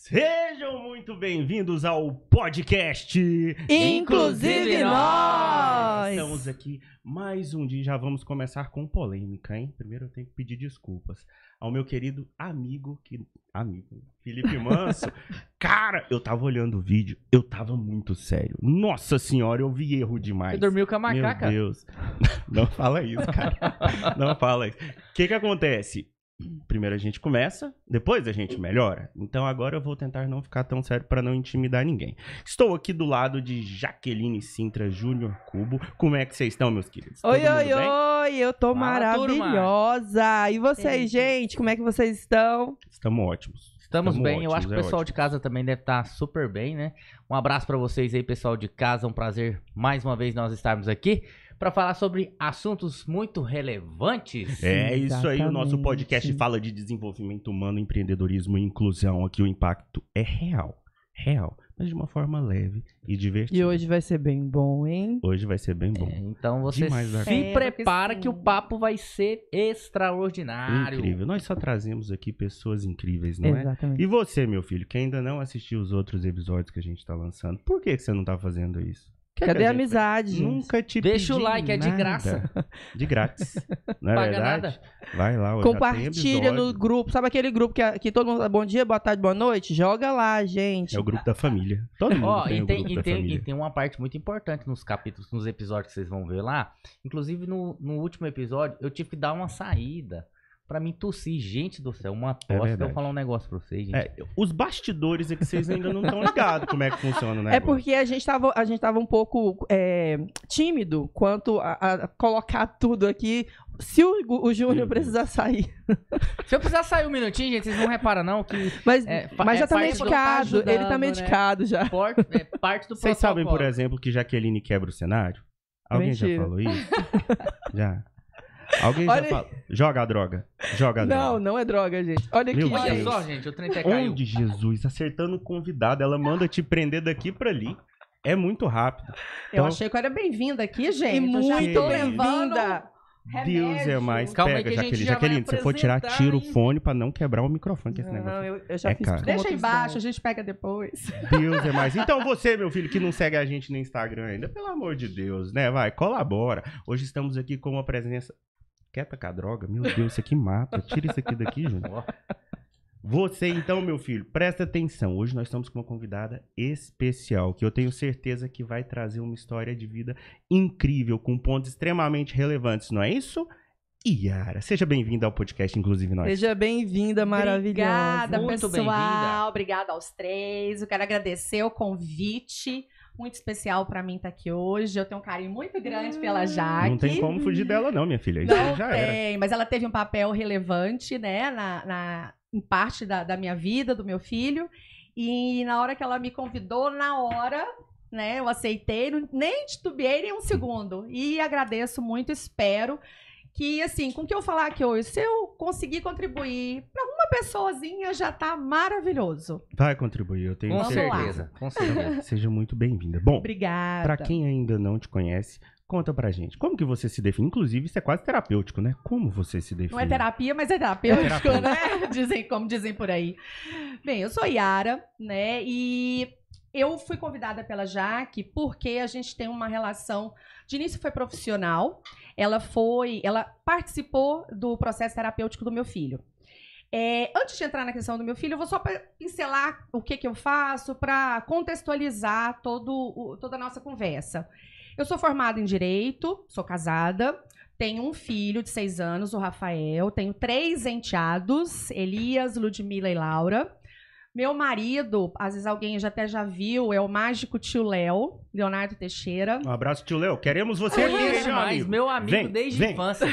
Sejam muito bem-vindos ao podcast Inclusive Nós! Estamos aqui mais um dia, já vamos começar com polêmica, hein? Primeiro eu tenho que pedir desculpas ao meu querido amigo, Felipe Manso. Cara, eu tava olhando o vídeo, eu tava muito sério. Nossa senhora, eu vi erro demais. Você dormiu com a macaca? Meu Deus. Não fala isso, cara. Não fala isso. O que acontece? Primeiro a gente começa, depois a gente melhora. Então agora eu vou tentar não ficar tão sério para não intimidar ninguém. Estou aqui do lado de Jaqueline Sintra Júnior Cubo. Como é que vocês estão, meus queridos? Oi, eu tô maravilhosa. E vocês, gente, como é que vocês estão? Estamos ótimos. Estamos bem, ótimos, eu acho que o pessoal de casa também deve estar super bem, né? Um abraço para vocês aí, pessoal de casa, um prazer mais uma vez nós estarmos aqui para falar sobre assuntos muito relevantes. É isso aí, o nosso Exatamente. podcast fala de desenvolvimento humano, empreendedorismo e inclusão. Aqui o impacto é real, mas de uma forma leve e divertida. E hoje vai ser bem bom, hein? Hoje vai ser bem bom. Então você Demais, né? se prepara porque que o papo vai ser extraordinário. Incrível. Nós só trazemos aqui pessoas incríveis, não é? Exatamente. E você, meu filho, que ainda não assistiu os outros episódios que a gente tá lançando, por que você não tá fazendo isso? Cadê a amizade, gente? Nunca te Deixa o pedi like, é de nada. graça. De grátis. Não é Paga verdade? nada. Vai lá, hoje já tem Compartilha no episódio. grupo. Sabe aquele grupo que todo mundo... Bom dia, boa tarde, boa noite? Joga lá, gente. É o grupo da família. Todo mundo Ó, tem e o tem, grupo e, da tem, família. e tem uma parte muito importante nos capítulos, nos episódios que vocês vão ver lá. Inclusive, no último episódio, eu tive que dar uma saída pra mim tossir. Gente do céu, uma tosse. verdade. Eu vou falar um negócio pra vocês, gente. Os bastidores é que vocês ainda não estão ligados como é que funciona o negócio. É porque a gente tava um pouco tímido quanto a colocar tudo aqui. Se o Júnior Meu precisar sair. Se eu precisar sair um minutinho, gente, vocês não reparam não que Mas, mas já tá parte do- medicado. tá Ele tá ajudando, medicado já. é parte do Vocês sabem, por protocolo. exemplo, que Jaqueline quebra o cenário? Alguém já Mentira. falou isso? Já. Alguém Olha- já falou? Joga a droga. Joga a droga. Não é droga, gente. Olha aqui, Meu Olha gente. só, gente, o trem até caiu. Onde, Jesus? Acertando o convidado. Ela manda te prender daqui pra ali. É muito rápido. Eu achei que eu era bem-vinda aqui, gente. E Eu já muito tô levando bem-vinda. Deus é remédio. mais. Calma aí Pega, que a gente Jaqueline. já vai Jaqueline, se for tirar, apresentar, tira o hein? fone pra não quebrar o microfone, que esse Não, negócio. eu já É fiz caro. tudo Deixa com embaixo, a opção. gente pega depois. Deus é mais. Então você, meu filho, que não segue a gente no Instagram ainda, pelo amor de Deus, né? Vai, colabora. Hoje estamos aqui com uma presença... Quieta com a droga? Meu Deus, isso aqui mata. Tira isso aqui daqui, Júnior. Você, então, meu filho, presta atenção. Hoje nós estamos com uma convidada especial, que eu tenho certeza que vai trazer uma história de vida incrível, com pontos extremamente relevantes, não é isso? Yara, seja bem-vinda ao podcast Inclusive Nós. Seja bem-vinda, maravilhosa. Obrigada, Muito pessoal. bem-vinda. Obrigada aos três. Eu quero agradecer o convite. Muito especial pra mim estar aqui hoje. Eu tenho um carinho muito grande pela Jaque. Não tem como fugir dela não, minha filha. Isso Não já tem, era. mas ela teve um papel relevante, né, em parte da minha vida, do meu filho. E na hora que ela me convidou, na hora, né, eu aceitei, nem titubeei nem um segundo. E agradeço muito, espero que, assim, com o que eu falar aqui hoje, se eu conseguir contribuir para uma pessoazinha, já tá maravilhoso. Vai contribuir, eu tenho Com Vamos certeza. lá. certeza, com certeza. Seja muito bem-vinda. Bom, Obrigada. pra quem ainda não te conhece, conta pra gente. Como que você se define? Inclusive, isso é quase terapêutico, né? Como você se define? Não é terapia, mas é terapêutico, É terapêutico. né? Como dizem por aí. Bem, eu sou Yara, né? E eu fui convidada pela Jaque porque a gente tem uma relação. De início foi profissional. Ela participou do processo terapêutico do meu filho. Antes de entrar na questão do meu filho, eu vou só pincelar o que eu faço para contextualizar toda a nossa conversa. Eu sou formada em Direito, sou casada, tenho um filho de 6 anos, o Rafael, tenho 3 enteados, Elias, Ludmila e Laura. Meu marido, às vezes alguém até já viu, é o mágico tio Léo, Leonardo Teixeira. Um abraço, tio Léo. Queremos você aqui, hein, Conheço meu mais, amigo. meu amigo Vem, desde vem. a infância.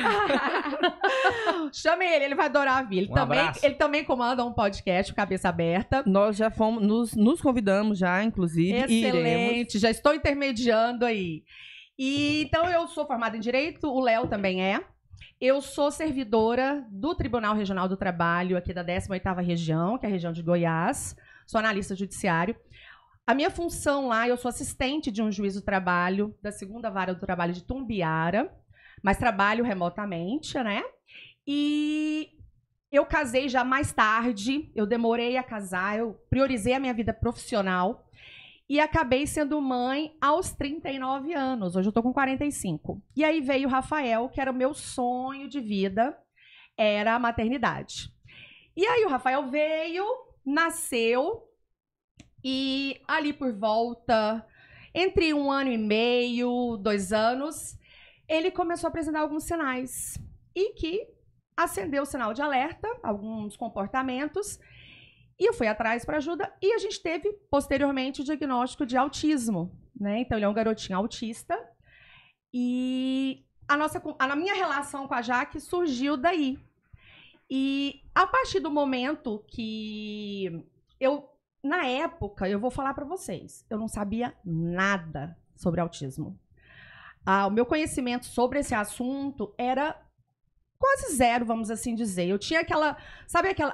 Chame ele vai adorar vir. Um abraço. Ele também comanda um podcast, Cabeça Aberta. Nós já fomos, nos convidamos já, inclusive. E iremos. Excelente, já estou intermediando aí. E então eu sou formada em Direito, o Léo também é. Eu sou servidora do Tribunal Regional do Trabalho aqui da 18ª região, que é a região de Goiás. Sou analista judiciário. A minha função lá, eu sou assistente de um juiz do trabalho da 2ª Vara do Trabalho de Tumbiara, mas trabalho remotamente, né? E Eu casei já mais tarde, eu demorei a casar, eu priorizei a minha vida profissional e acabei sendo mãe aos 39 anos. Hoje eu tô com 45. E aí veio o Rafael, que era o meu sonho de vida, era a maternidade. E aí o Rafael veio, nasceu e ali por volta, entre 1 ano e meio, 2 anos, ele começou a apresentar alguns sinais e que acendeu o sinal de alerta, alguns comportamentos, e eu fui atrás para ajuda, e a gente teve, posteriormente, o diagnóstico de autismo, né? Então, ele é um garotinho autista, e a minha relação com a Jaque surgiu daí. E a partir do momento que na época, eu vou falar para vocês, eu não sabia nada sobre autismo. O meu conhecimento sobre esse assunto era quase zero, vamos assim dizer. Eu tinha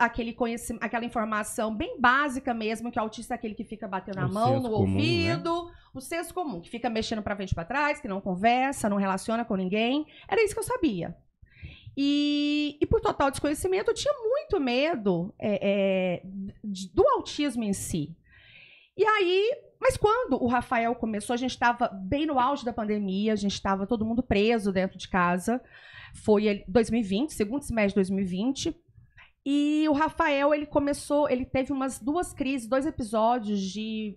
aquele conhecimento, aquela informação bem básica mesmo, que o autista é aquele que fica batendo a mão no ouvido, né? O senso comum, que fica mexendo para frente e para trás, que não conversa, não relaciona com ninguém. Era isso que eu sabia. E por total desconhecimento, eu tinha muito medo do autismo em si. E aí, mas quando o Rafael começou, a gente estava bem no auge da pandemia, a gente estava todo mundo preso dentro de casa. Foi 2020, segundo semestre de 2020. E o Rafael, ele teve umas 2 crises, 2 episódios de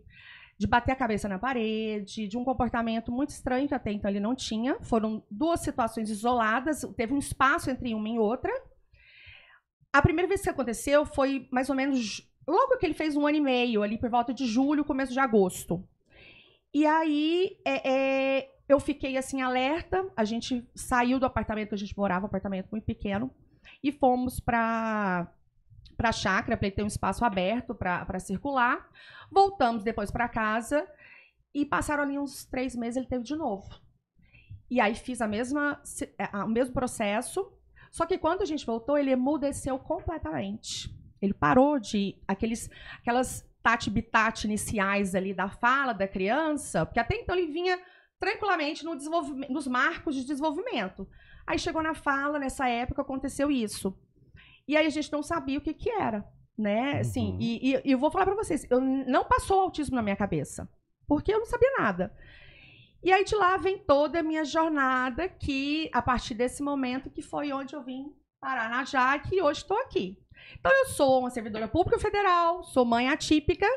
bater a cabeça na parede, de um comportamento muito estranho que até então ele não tinha. Foram 2 situações isoladas, teve um espaço entre uma e outra. A primeira vez que aconteceu foi mais ou menos logo que ele fez 1 ano e meio, ali por volta de julho, começo de agosto. E aí, eu fiquei assim, alerta. A gente saiu do apartamento, a gente morava, um apartamento muito pequeno, e fomos para a chácara, para ele ter um espaço aberto para circular. Voltamos depois para casa e passaram ali uns 3 meses, ele teve de novo. E aí fiz o mesmo processo, só que quando a gente voltou, ele emudeceu completamente. Ele parou de aquelas tati-bitate iniciais ali da fala da criança, porque até então ele vinha tranquilamente nos marcos de desenvolvimento. Aí chegou na fala, nessa época aconteceu isso. E aí a gente não sabia o que era, né? Assim, e eu vou falar para vocês, não passou o autismo na minha cabeça, porque eu não sabia nada. E aí de lá vem toda a minha jornada, que a partir desse momento que foi onde eu vim parar na Jaque e hoje estou aqui. Então eu sou uma servidora pública federal, sou mãe atípica,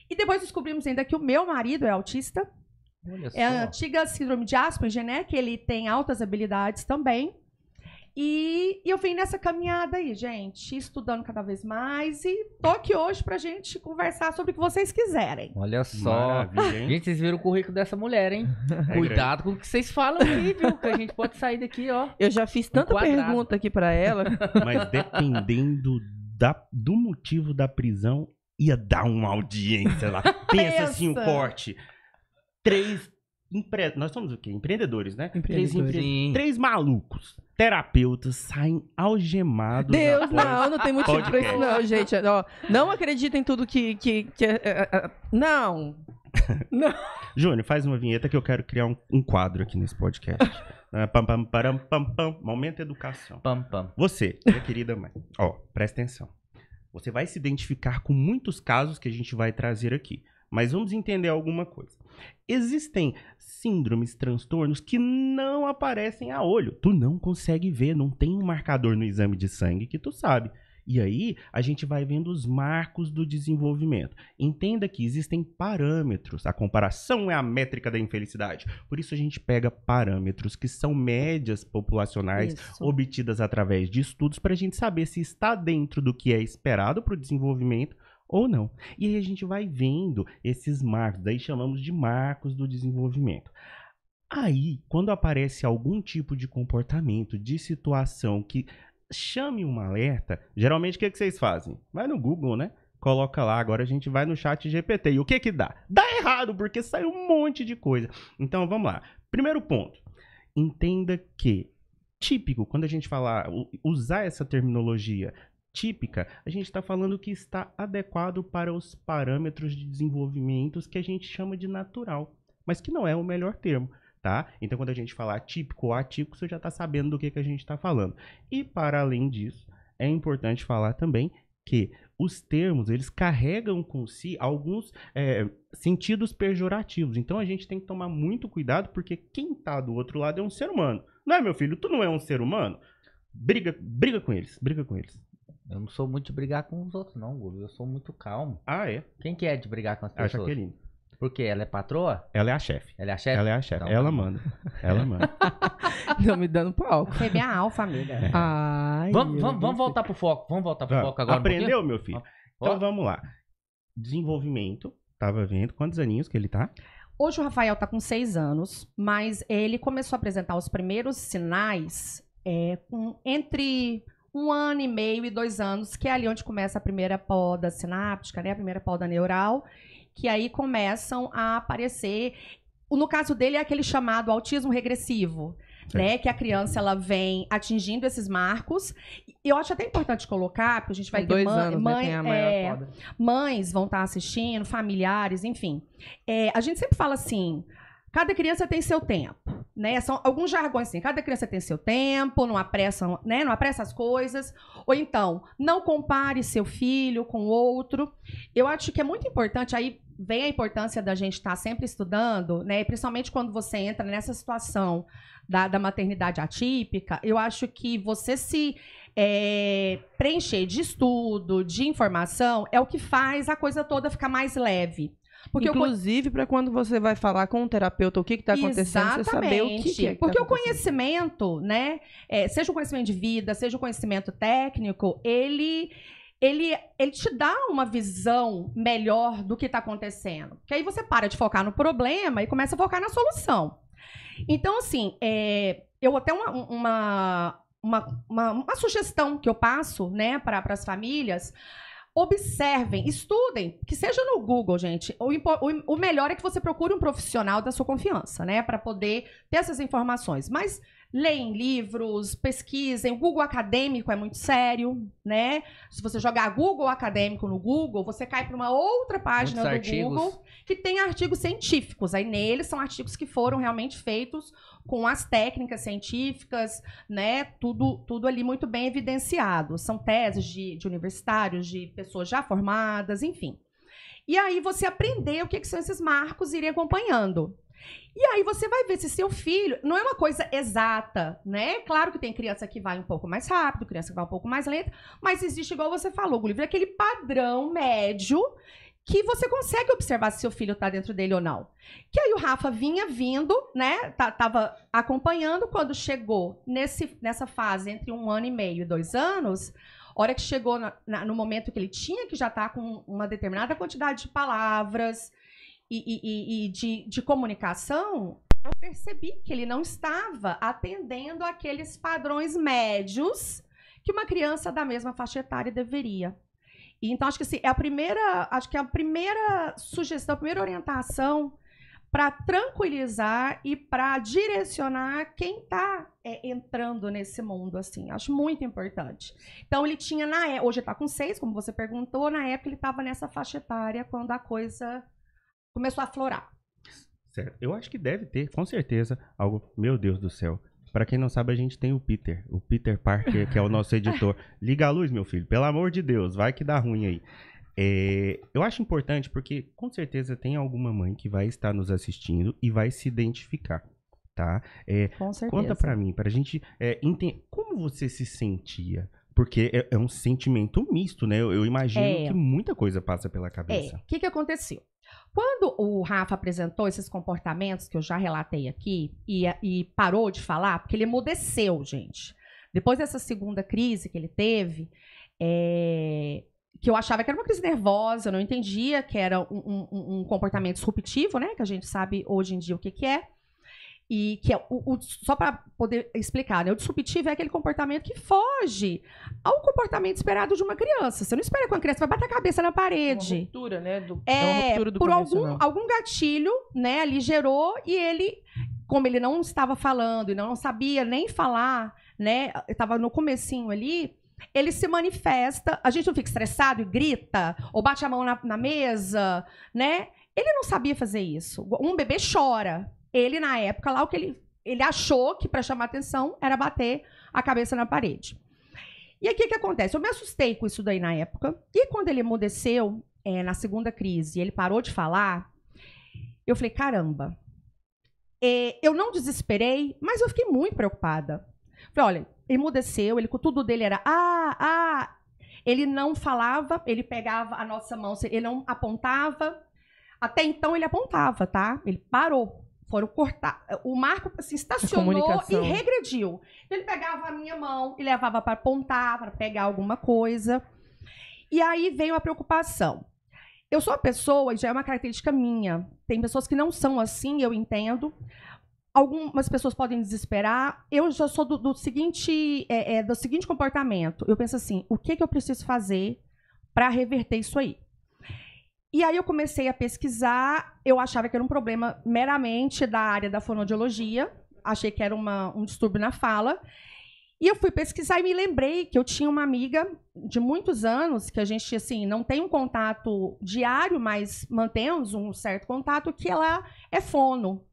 e depois descobrimos ainda que o meu marido é autista. Olha só. É a antiga síndrome de Asperger, né? Que ele tem altas habilidades também. E eu vim nessa caminhada aí, gente, estudando cada vez mais, e tô aqui hoje pra gente conversar sobre o que vocês quiserem. Olha só. Gente, vocês viram o currículo dessa mulher, hein? Cuidado com o que vocês falam aí, viu? Que a gente pode sair daqui, ó. Eu já fiz tanta pergunta aqui pra ela. Mas dependendo do motivo da prisão, ia dar uma audiência lá. Pensa assim, o corte. 3... Nós somos o quê? Empreendedores, né? Três malucos, terapeutas, saem algemados. Deus, não tem motivo pra isso não, gente. Não acredita em tudo que não. Júnior, faz uma vinheta que eu quero criar um quadro aqui nesse podcast. Pam, pam, param, pam, pam. Momento educação. Pam, pam. Você, minha querida mãe, presta atenção. Você vai se identificar com muitos casos que a gente vai trazer aqui. Mas vamos entender alguma coisa. Existem síndromes, transtornos que não aparecem a olho. Tu não consegue ver, não tem um marcador no exame de sangue que tu sabe. E aí, a gente vai vendo os marcos do desenvolvimento. Entenda que existem parâmetros. A comparação é a métrica da infelicidade. Por isso, a gente pega parâmetros que são médias populacionais obtidas através de estudos para a gente saber se está dentro do que é esperado para o desenvolvimento ou não. E aí a gente vai vendo esses marcos, daí chamamos de marcos do desenvolvimento. Aí, quando aparece algum tipo de comportamento, de situação que chame um alerta, geralmente o que vocês fazem? Vai no Google, né? Coloca lá, agora a gente vai no chat GPT. E o que dá? Dá errado, porque sai um monte de coisa. Então, vamos lá. Primeiro ponto. Entenda que típico, quando a gente falar, usar essa terminologia típica, a gente está falando que está adequado para os parâmetros de desenvolvimento que a gente chama de natural, mas que não é o melhor termo, tá? Então, quando a gente falar típico ou atípico, você já está sabendo do que a gente está falando. E, para além disso, é importante falar também que os termos, eles carregam com si alguns sentidos pejorativos. Então, a gente tem que tomar muito cuidado, porque quem tá do outro lado é um ser humano. Não é, meu filho? Tu não é um ser humano? Briga com eles, briga com eles. Eu não sou muito de brigar com os outros, não, Gulo. Eu sou muito calmo. Ah, é? Quem que é de brigar com as A pessoas? Jaqueline. Por quê? Ela é patroa? Ela é a chefe. Ela é a chefe? Ela é a chefe. Então, Ela tá bom. manda. Ela manda. Não me dando palco. Foi bem a alfa, amiga. Ai, Vamos voltar pro foco. Vamos voltar pro foco agora. Aprendeu, meu filho? Ó. Então, vamos lá. Desenvolvimento. Tava vendo. Quantos aninhos que ele tá? Hoje o Rafael tá com 6 anos, mas ele começou a apresentar os primeiros sinais entre 1 ano e meio e 2 anos, que é ali onde começa a primeira poda sináptica, né? A primeira poda neural, que aí começam a aparecer. No caso dele é aquele chamado autismo regressivo, né? Que a criança ela vem atingindo esses marcos. Eu acho até importante colocar, porque a gente vai Com ter 2 anos, né, tem a maior poda. mães vão estar assistindo, familiares, enfim. A gente sempre fala assim, cada criança tem seu tempo, né? São alguns jargões assim, cada criança tem seu tempo, não apressa, né? Não apressa as coisas. Ou então, não compare seu filho com outro. Eu acho que é muito importante, aí vem a importância da gente estar sempre estudando, né? Principalmente quando você entra nessa situação da maternidade atípica, eu acho que você se preencher de estudo, de informação, é o que faz a coisa toda ficar mais leve. Porque inclusive, para quando você vai falar com o terapeuta o que está acontecendo, você saber o que é. Porque o conhecimento, né? Seja o conhecimento de vida, seja o conhecimento técnico, ele te dá uma visão melhor do que está acontecendo. Porque aí você para de focar no problema e começa a focar na solução. Então, assim, eu até uma sugestão que eu passo, né, para as famílias. Observem, estudem, que seja no Google, gente. O melhor é que você procure um profissional da sua confiança, né? Para poder ter essas informações. Mas leem livros, pesquisem. O Google Acadêmico é muito sério, né? Se você jogar Google Acadêmico no Google, você cai para uma outra página do Google que tem artigos científicos. Aí neles são artigos que foram realmente feitos com as técnicas científicas, né? Tudo ali muito bem evidenciado. São teses de universitários, de pessoas já formadas, enfim. E aí você aprender o que são esses marcos e ir acompanhando. E aí você vai ver se seu filho... Não é uma coisa exata, né? Claro que tem criança que vai um pouco mais rápido, criança que vai um pouco mais lenta, mas existe, igual você falou, Gulliver, aquele padrão médio que você consegue observar se seu filho está dentro dele ou não. Que aí o Rafa vinha vindo, né? Tava acompanhando. Quando chegou nessa fase entre 1 ano e meio e 2 anos, hora que chegou no momento que ele tinha que já estar com uma determinada quantidade de palavras e de comunicação, eu percebi que ele não estava atendendo aqueles padrões médios que uma criança da mesma faixa etária deveria. Então, acho que assim, a primeira sugestão, a primeira orientação para tranquilizar e para direcionar quem está entrando nesse mundo, assim. Acho muito importante. Então, ele tinha, hoje ele está com 6, como você perguntou, na época ele estava nessa faixa etária, quando a coisa começou a aflorar. Certo. Eu acho que deve ter, com certeza, algo... Meu Deus do céu. Pra quem não sabe, a gente tem o Peter Parker, que é o nosso editor. Liga a luz, meu filho, pelo amor de Deus, vai que dá ruim aí. Eu acho importante porque, com certeza, tem alguma mãe que vai estar nos assistindo e vai se identificar, tá? Com certeza. Conta pra mim, pra gente entender como você se sentia. Porque é um sentimento misto, né? Eu imagino que muita coisa passa pela cabeça. O que aconteceu? Quando o Rafa apresentou esses comportamentos que eu já relatei aqui e parou de falar, porque ele emudeceu, gente. Depois dessa segunda crise que ele teve, que eu achava que era uma crise nervosa, eu não entendia que era um comportamento disruptivo, né? Que a gente sabe hoje em dia o que é. E que só para poder explicar, né? O disruptivo é aquele comportamento que foge ao comportamento esperado de uma criança. Você não espera que uma criança vai bater a cabeça na parede. Uma ruptura, né? Uma ruptura do por algum gatilho, né? Ali gerou e ele, como ele não estava falando e não sabia nem falar, né? Estava no comecinho ali. Ele se manifesta. A gente não fica estressado e grita ou bate a mão na mesa, né? Ele não sabia fazer isso. Um bebê chora. Ele, na época, lá, o que ele achou que, para chamar atenção, era bater a cabeça na parede. E aí, o que acontece? Eu me assustei com isso daí na época. E quando ele emudeceu, na segunda crise, ele parou de falar, eu falei, caramba. Eu não desesperei, mas eu fiquei muito preocupada. Falei, olha, emudeceu, tudo dele era, ele não falava, ele pegava a nossa mão, ele não apontava. Até então ele apontava, tá? Ele parou. Foram cortar. O Marco assim, estacionou e regrediu. Então, ele pegava a minha mão e levava para apontar, para pegar alguma coisa. E aí veio a preocupação. Eu sou uma pessoa, e já é uma característica minha. Tem pessoas que não são assim, eu entendo. Algumas pessoas podem desesperar. Eu já sou do seguinte comportamento. Eu penso assim, o que eu preciso fazer para reverter isso aí? E aí eu comecei a pesquisar, eu achava que era um problema meramente da área da fonoaudiologia, achei que era um distúrbio na fala, e eu fui pesquisar e me lembrei que eu tinha uma amiga de muitos anos, que a gente, assim, não tem um contato diário, mas mantemos um certo contato, que ela é fono,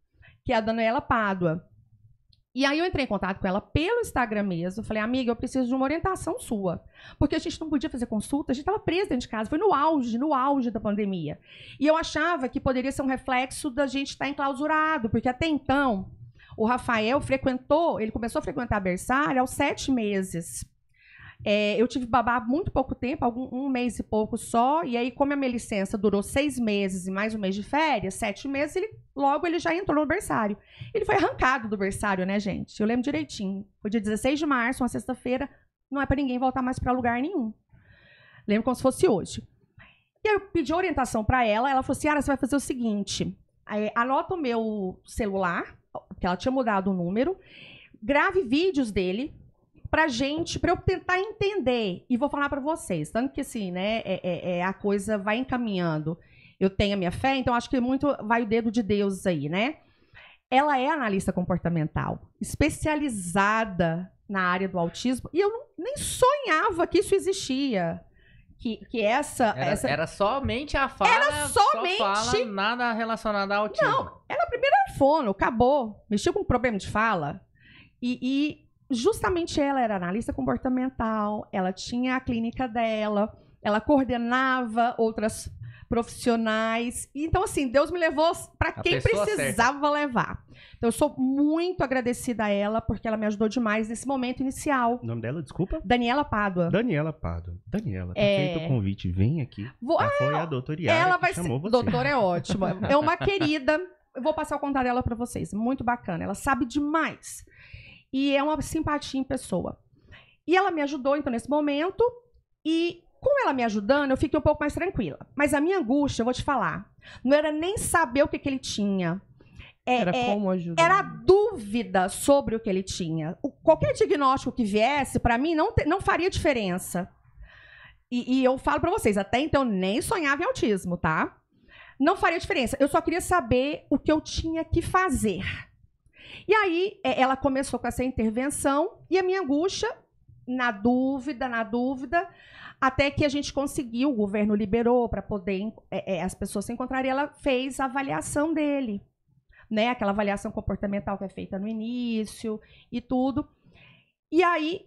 que é a Daniela Pádua. E aí eu entrei em contato com ela pelo Instagram mesmo. Falei, amiga, eu preciso de uma orientação sua. Porque a gente não podia fazer consulta, a gente estava preso dentro de casa. Foi no auge da pandemia. E eu achava que poderia ser um reflexo da gente estar enclausurado. Porque até então, o Rafael ele começou a frequentar a berçária aos 7 meses. Eu tive babá há muito pouco tempo, um mês e pouco só. E aí, como a minha licença durou 6 meses e mais um mês de férias, 7 meses, logo ele já entrou no berçário. Ele foi arrancado do berçário, né, gente? Eu lembro direitinho. Foi dia 16 de março, uma sexta-feira. Não é para ninguém voltar mais para lugar nenhum. Lembro como se fosse hoje. E aí eu pedi orientação para ela. Ela falou assim, Ara, você vai fazer o seguinte. Anota o meu celular, porque ela tinha mudado o número. Grave vídeos dele para eu tentar entender. E vou falar para vocês, tanto que assim, né, a coisa vai encaminhando. Eu tenho a minha fé, então acho que muito vai o dedo de Deus aí, né? Ela é analista comportamental, especializada na área do autismo, e eu nem sonhava que isso existia. Era somente a fala, era somente... só fala, nada relacionado ao autismo. Não, ela primeiro era fono, acabou. Mexia com problema de fala. E justamente ela era analista comportamental, ela tinha a clínica dela, ela coordenava outras profissionais. Então, assim, Deus me levou para quem precisava levar. Então, eu sou muito agradecida a ela, porque ela me ajudou demais nesse momento inicial. O nome dela, desculpa? Daniela Pádua. Daniela, tá feito o convite, vem aqui. Foi a doutora Yara ela que chamou você. Doutora é ótima. É uma querida. Eu vou passar o contato dela para vocês. Muito bacana. Ela sabe demais. E é uma simpatia em pessoa. E ela me ajudou, então, nesse momento. E com ela me ajudando, eu fiquei um pouco mais tranquila. Mas a minha angústia, eu vou te falar, não era nem saber o que ele tinha. Era como ajudar. Era a dúvida sobre o que ele tinha. Qualquer diagnóstico que viesse, para mim, não faria diferença. E eu falo para vocês, até então, nem sonhava em autismo, tá? Não faria diferença. Eu só queria saber o que eu tinha que fazer. E aí, ela começou com essa intervenção e a minha angústia, na dúvida, até que a gente conseguiu, o governo liberou para poder as pessoas se encontrarem, ela fez a avaliação dele, né? Aquela avaliação comportamental que é feita no início e tudo. E aí,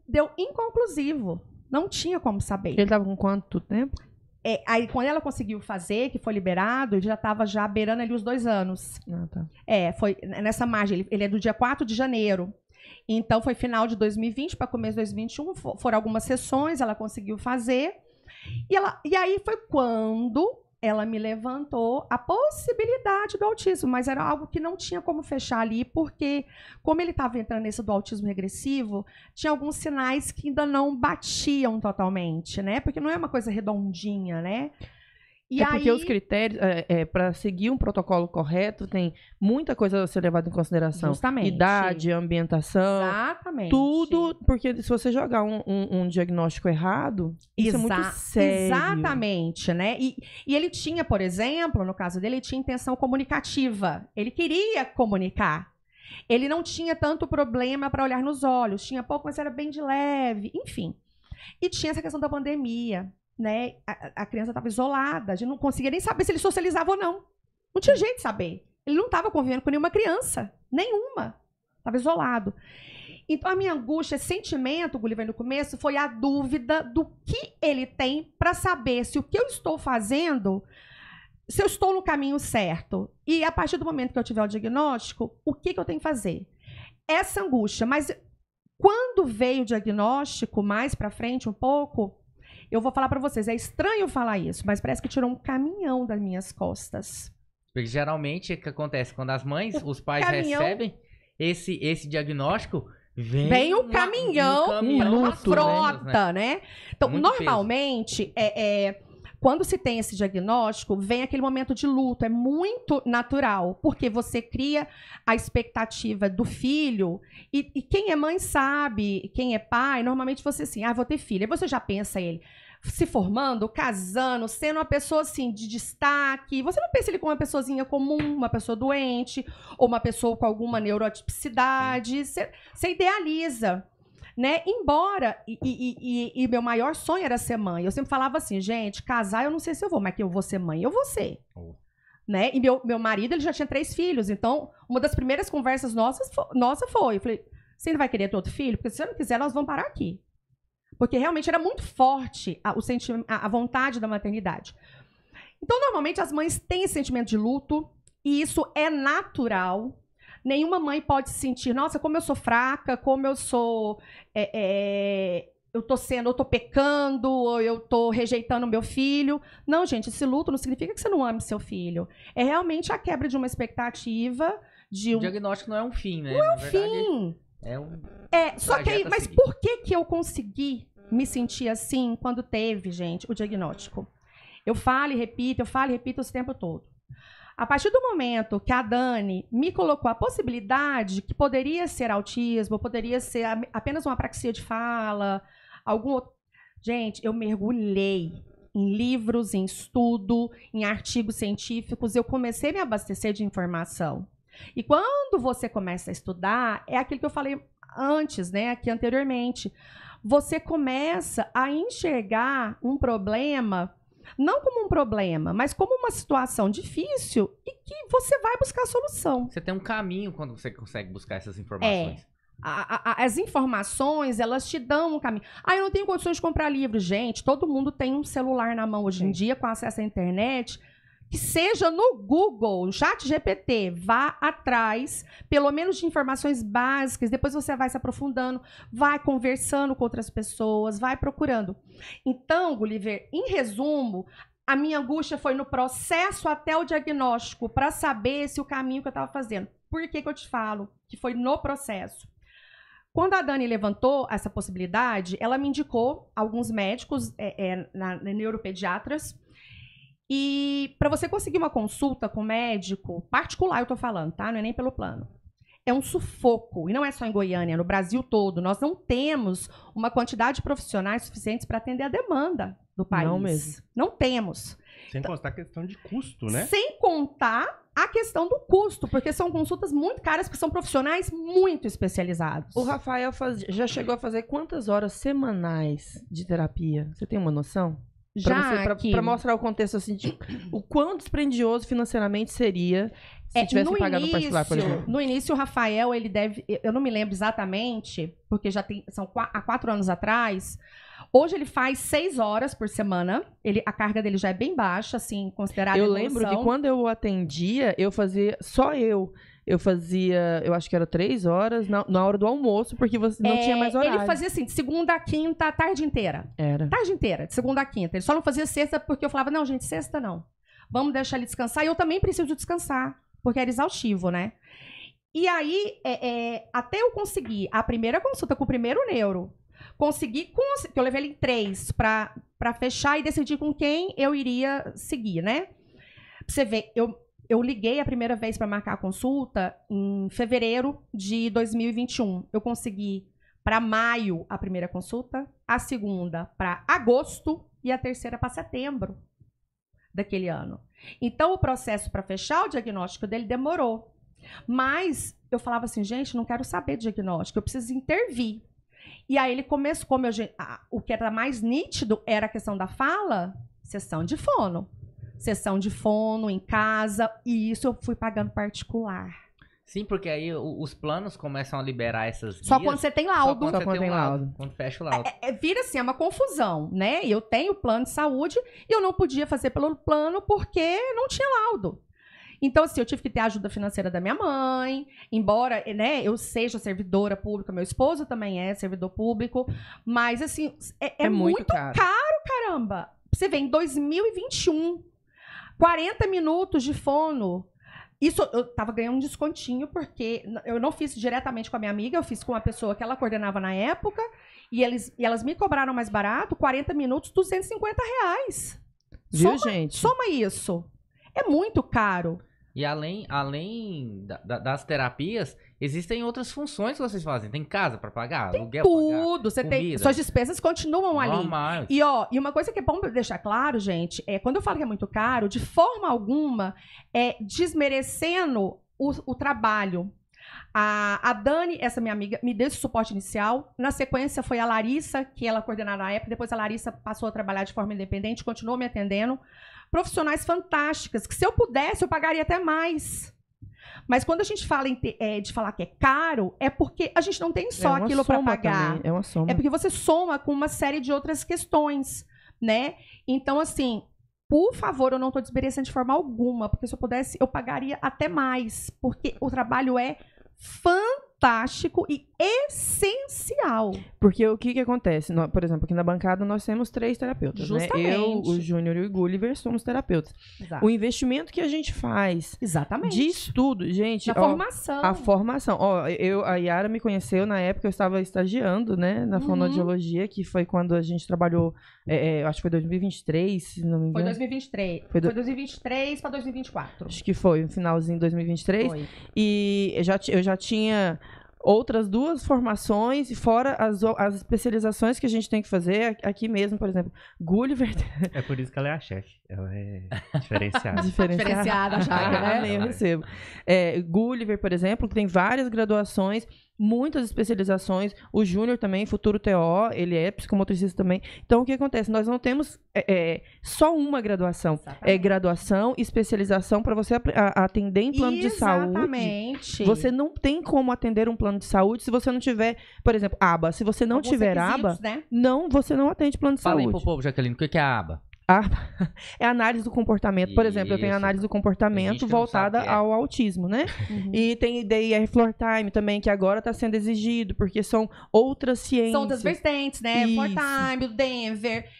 deu inconclusivo. Não tinha como saber. Ele estava com quanto tempo? Aí, quando ela conseguiu fazer, que foi liberado, ele já estava beirando ali os 2 anos. Ah, tá. Foi nessa margem. Ele é do dia 4 de janeiro. Então, foi final de 2020 para começo de 2021. Foram algumas sessões, ela conseguiu fazer. E aí foi quando ela me levantou a possibilidade do autismo, mas era algo que não tinha como fechar ali, porque como ele estava entrando nesse do autismo regressivo, tinha alguns sinais que ainda não batiam totalmente, né? Porque não é uma coisa redondinha, né? E porque os critérios, para seguir um protocolo correto, tem muita coisa a ser levada em consideração. Justamente. Idade, ambientação. Exatamente. Tudo, porque se você jogar um diagnóstico errado, isso é muito sério. Exatamente, né? E ele tinha, por exemplo, no caso dele, ele tinha intenção comunicativa. Ele queria comunicar. Ele não tinha tanto problema para olhar nos olhos. Tinha pouco, mas era bem de leve. Enfim. E tinha essa questão da pandemia. Né? A criança estava isolada, a gente não conseguia nem saber se ele socializava ou não. Não tinha jeito de saber. Ele não estava convivendo com nenhuma criança, nenhuma. Estava isolado. Então, a minha angústia, esse sentimento, Gulliver, no começo, foi a dúvida do que ele tem para saber se o que eu estou fazendo, se eu estou no caminho certo. E a partir do momento que eu tiver o diagnóstico, o que eu tenho que fazer? Essa angústia. Mas quando veio o diagnóstico, mais para frente um pouco, eu vou falar para vocês, é estranho falar isso, mas parece que tirou um caminhão das minhas costas. Porque geralmente o que acontece? Quando as mães, os pais caminhão... recebem esse diagnóstico, vem um caminhão, uma frota, né? Então, Muito normalmente, quando se tem esse diagnóstico, vem aquele momento de luto. É muito natural, porque você cria a expectativa do filho. E quem é mãe sabe, quem é pai, normalmente você assim, vou ter filho. Aí você já pensa ele se formando, casando, sendo uma pessoa assim de destaque. Você não pensa ele como uma pessoazinha comum, uma pessoa doente, ou uma pessoa com alguma neurotipicidade. Você idealiza. Né? Embora, e meu maior sonho era ser mãe. Eu sempre falava assim, gente, casar eu não sei se eu vou, mas que eu vou ser mãe, eu vou ser. Né? E meu marido, ele já tinha 3 filhos, então uma das primeiras conversas nossa foi, eu falei, você não vai querer ter outro filho? Porque se você não quiser, nós vamos parar aqui. Porque realmente era muito forte a vontade da maternidade. Então, normalmente, as mães têm esse sentimento de luto, e isso é natural. Nenhuma mãe pode se sentir, nossa, como eu sou fraca, como eu sou... eu tô pecando, ou eu tô rejeitando meu filho. Não, gente, esse luto não significa que você não ame seu filho. É realmente a quebra de uma expectativa de O diagnóstico não é um fim, né? Não é um fim. É um... só que aí, mas por que eu consegui me sentir assim quando teve, gente, o diagnóstico? Eu falo e repito esse tempo todo. A partir do momento que a Dani me colocou a possibilidade que poderia ser autismo, poderia ser apenas uma apraxia de fala, algum outro... Gente, eu mergulhei em livros, em estudo, em artigos científicos, eu comecei a me abastecer de informação. E quando você começa a estudar, é aquilo que eu falei antes, né, aqui anteriormente, você começa a enxergar um problema, não como um problema, mas como uma situação difícil e que você vai buscar a solução. Você tem um caminho quando você consegue buscar essas informações. As informações, elas te dão um caminho. Eu não tenho condições de comprar livro. Gente, todo mundo tem um celular na mão hoje em dia, com acesso à internet. Que seja no Google, ChatGPT, vá atrás, pelo menos de informações básicas, depois você vai se aprofundando, vai conversando com outras pessoas, vai procurando. Então, Gulliver, em resumo, a minha angústia foi no processo até o diagnóstico, para saber se o caminho que eu estava fazendo. Por que eu te falo que foi no processo? Quando a Dani levantou essa possibilidade, ela me indicou alguns médicos, neuropediatras. E para você conseguir uma consulta com médico, particular eu tô falando, tá? Não é nem pelo plano. É um sufoco, e não é só em Goiânia, é no Brasil todo. Nós não temos uma quantidade de profissionais suficientes para atender a demanda do país. Não mesmo. Não temos. Sem contar a questão de custo, né? Sem contar a questão do custo, porque são consultas muito caras, porque são profissionais muito especializados. O Rafael já chegou a fazer quantas horas semanais de terapia? Você tem uma noção? Para mostrar o contexto assim, de o quão dispendioso financeiramente seria se tivesse pagado no particular, por exemplo. No início, o Rafael, ele deve... Eu não me lembro exatamente, porque há 4 anos atrás. Hoje ele faz 6 horas por semana. A carga dele já é bem baixa, assim, considerada Eu lembro que quando eu atendia, eu fazia... Eu fazia, eu acho que era 3 horas na hora do almoço, porque você não tinha mais horário. Ele fazia assim, de segunda a quinta, a tarde inteira. Era. Tarde inteira, de segunda a quinta. Ele só não fazia sexta porque eu falava, não, gente, sexta não. Vamos deixar ele descansar. E eu também preciso descansar, porque era exaustivo, né? E aí, até eu conseguir a primeira consulta com o primeiro neuro, que eu levei ele em 3 pra fechar e decidir com quem eu iria seguir, né? Pra você ver, eu liguei a primeira vez para marcar a consulta em fevereiro de 2021. Eu consegui para maio a primeira consulta, a segunda para agosto e a terceira para setembro daquele ano. Então, o processo para fechar o diagnóstico dele demorou. Mas eu falava assim, gente, não quero saber de diagnóstico, eu preciso intervir. E aí ele começou, o que era mais nítido era a questão da fala, sessão de fono em casa, e isso eu fui pagando particular. Sim, porque aí os planos começam a liberar essas guias. Só quando você tem laudo. Só quando tem laudo. Quando fecha o laudo. Vira assim, é uma confusão, né? Eu tenho plano de saúde e eu não podia fazer pelo plano porque não tinha laudo. Então, assim, eu tive que ter a ajuda financeira da minha mãe, embora, né, eu seja servidora pública, meu esposo também é servidor público, mas, assim, é muito caro, caramba. Você vê, em 2021, 40 minutos de fono. Isso, eu tava ganhando um descontinho, porque eu não fiz diretamente com a minha amiga, eu fiz com uma pessoa que ela coordenava na época, e elas me cobraram mais barato, 40 minutos, R$250. Viu, gente? Soma isso. É muito caro. E além das terapias, existem outras funções que vocês fazem. Tem casa para pagar, aluguel pra pagar, tudo. Você tem, suas despesas continuam ali. Normal. E uma coisa que é bom deixar claro, gente, quando eu falo que é muito caro, de forma alguma desmerecendo o trabalho. A Dani, essa minha amiga, me deu esse suporte inicial. Na sequência foi a Larissa, que ela coordenava na época. Depois a Larissa passou a trabalhar de forma independente, continuou me atendendo. Profissionais fantásticas, que se eu pudesse, eu pagaria até mais. Mas quando a gente fala de falar que é caro, é porque a gente não tem só aquilo para pagar. Também. É uma soma. É porque você soma com uma série de outras questões, né? Então, assim, por favor, eu não estou desmerecendo de forma alguma, porque se eu pudesse, eu pagaria até mais, porque o trabalho é fantástico e essencial. Porque o que acontece? Por exemplo, aqui na bancada nós temos 3 terapeutas, justamente, né? Eu, o Júnior e o Gulliver somos terapeutas. Exato. O investimento que a gente faz exatamente de estudo, gente... formação. A formação. A Yara me conheceu na época, eu estava estagiando, né? Na fonoaudiologia, que foi quando a gente trabalhou, acho que foi 2023, se não me engano. Foi 2023. Foi 2023 para 2024. Acho que foi, no finalzinho de 2023. Foi. E eu já tinha outras 2 formações, e fora as especializações que a gente tem que fazer aqui mesmo, por exemplo, Gulliver. É por isso que ela é a chefe. Ela é diferenciada. Diferenciada, já, né? Eu recebo. Gulliver, por exemplo, que tem várias graduações, muitas especializações. O Júnior também, futuro TO, ele é psicomotricista também. Então, o que acontece? Nós não temos só uma graduação. Exatamente. É graduação, especialização para você atender em plano de saúde. Exatamente. Você não tem como atender um plano de saúde se você não tiver, por exemplo, aba. Se você não tiver aba, né? Você não atende plano de saúde. Fala aí pro povo, Jaqueline, o que é a aba? É análise do comportamento. Por exemplo, eu tenho análise do comportamento voltada ao autismo, né? Uhum. E tem DIR Floor Time também, que agora está sendo exigido, porque são outras ciências. São outras vertentes, né? Floor Time, o Denver,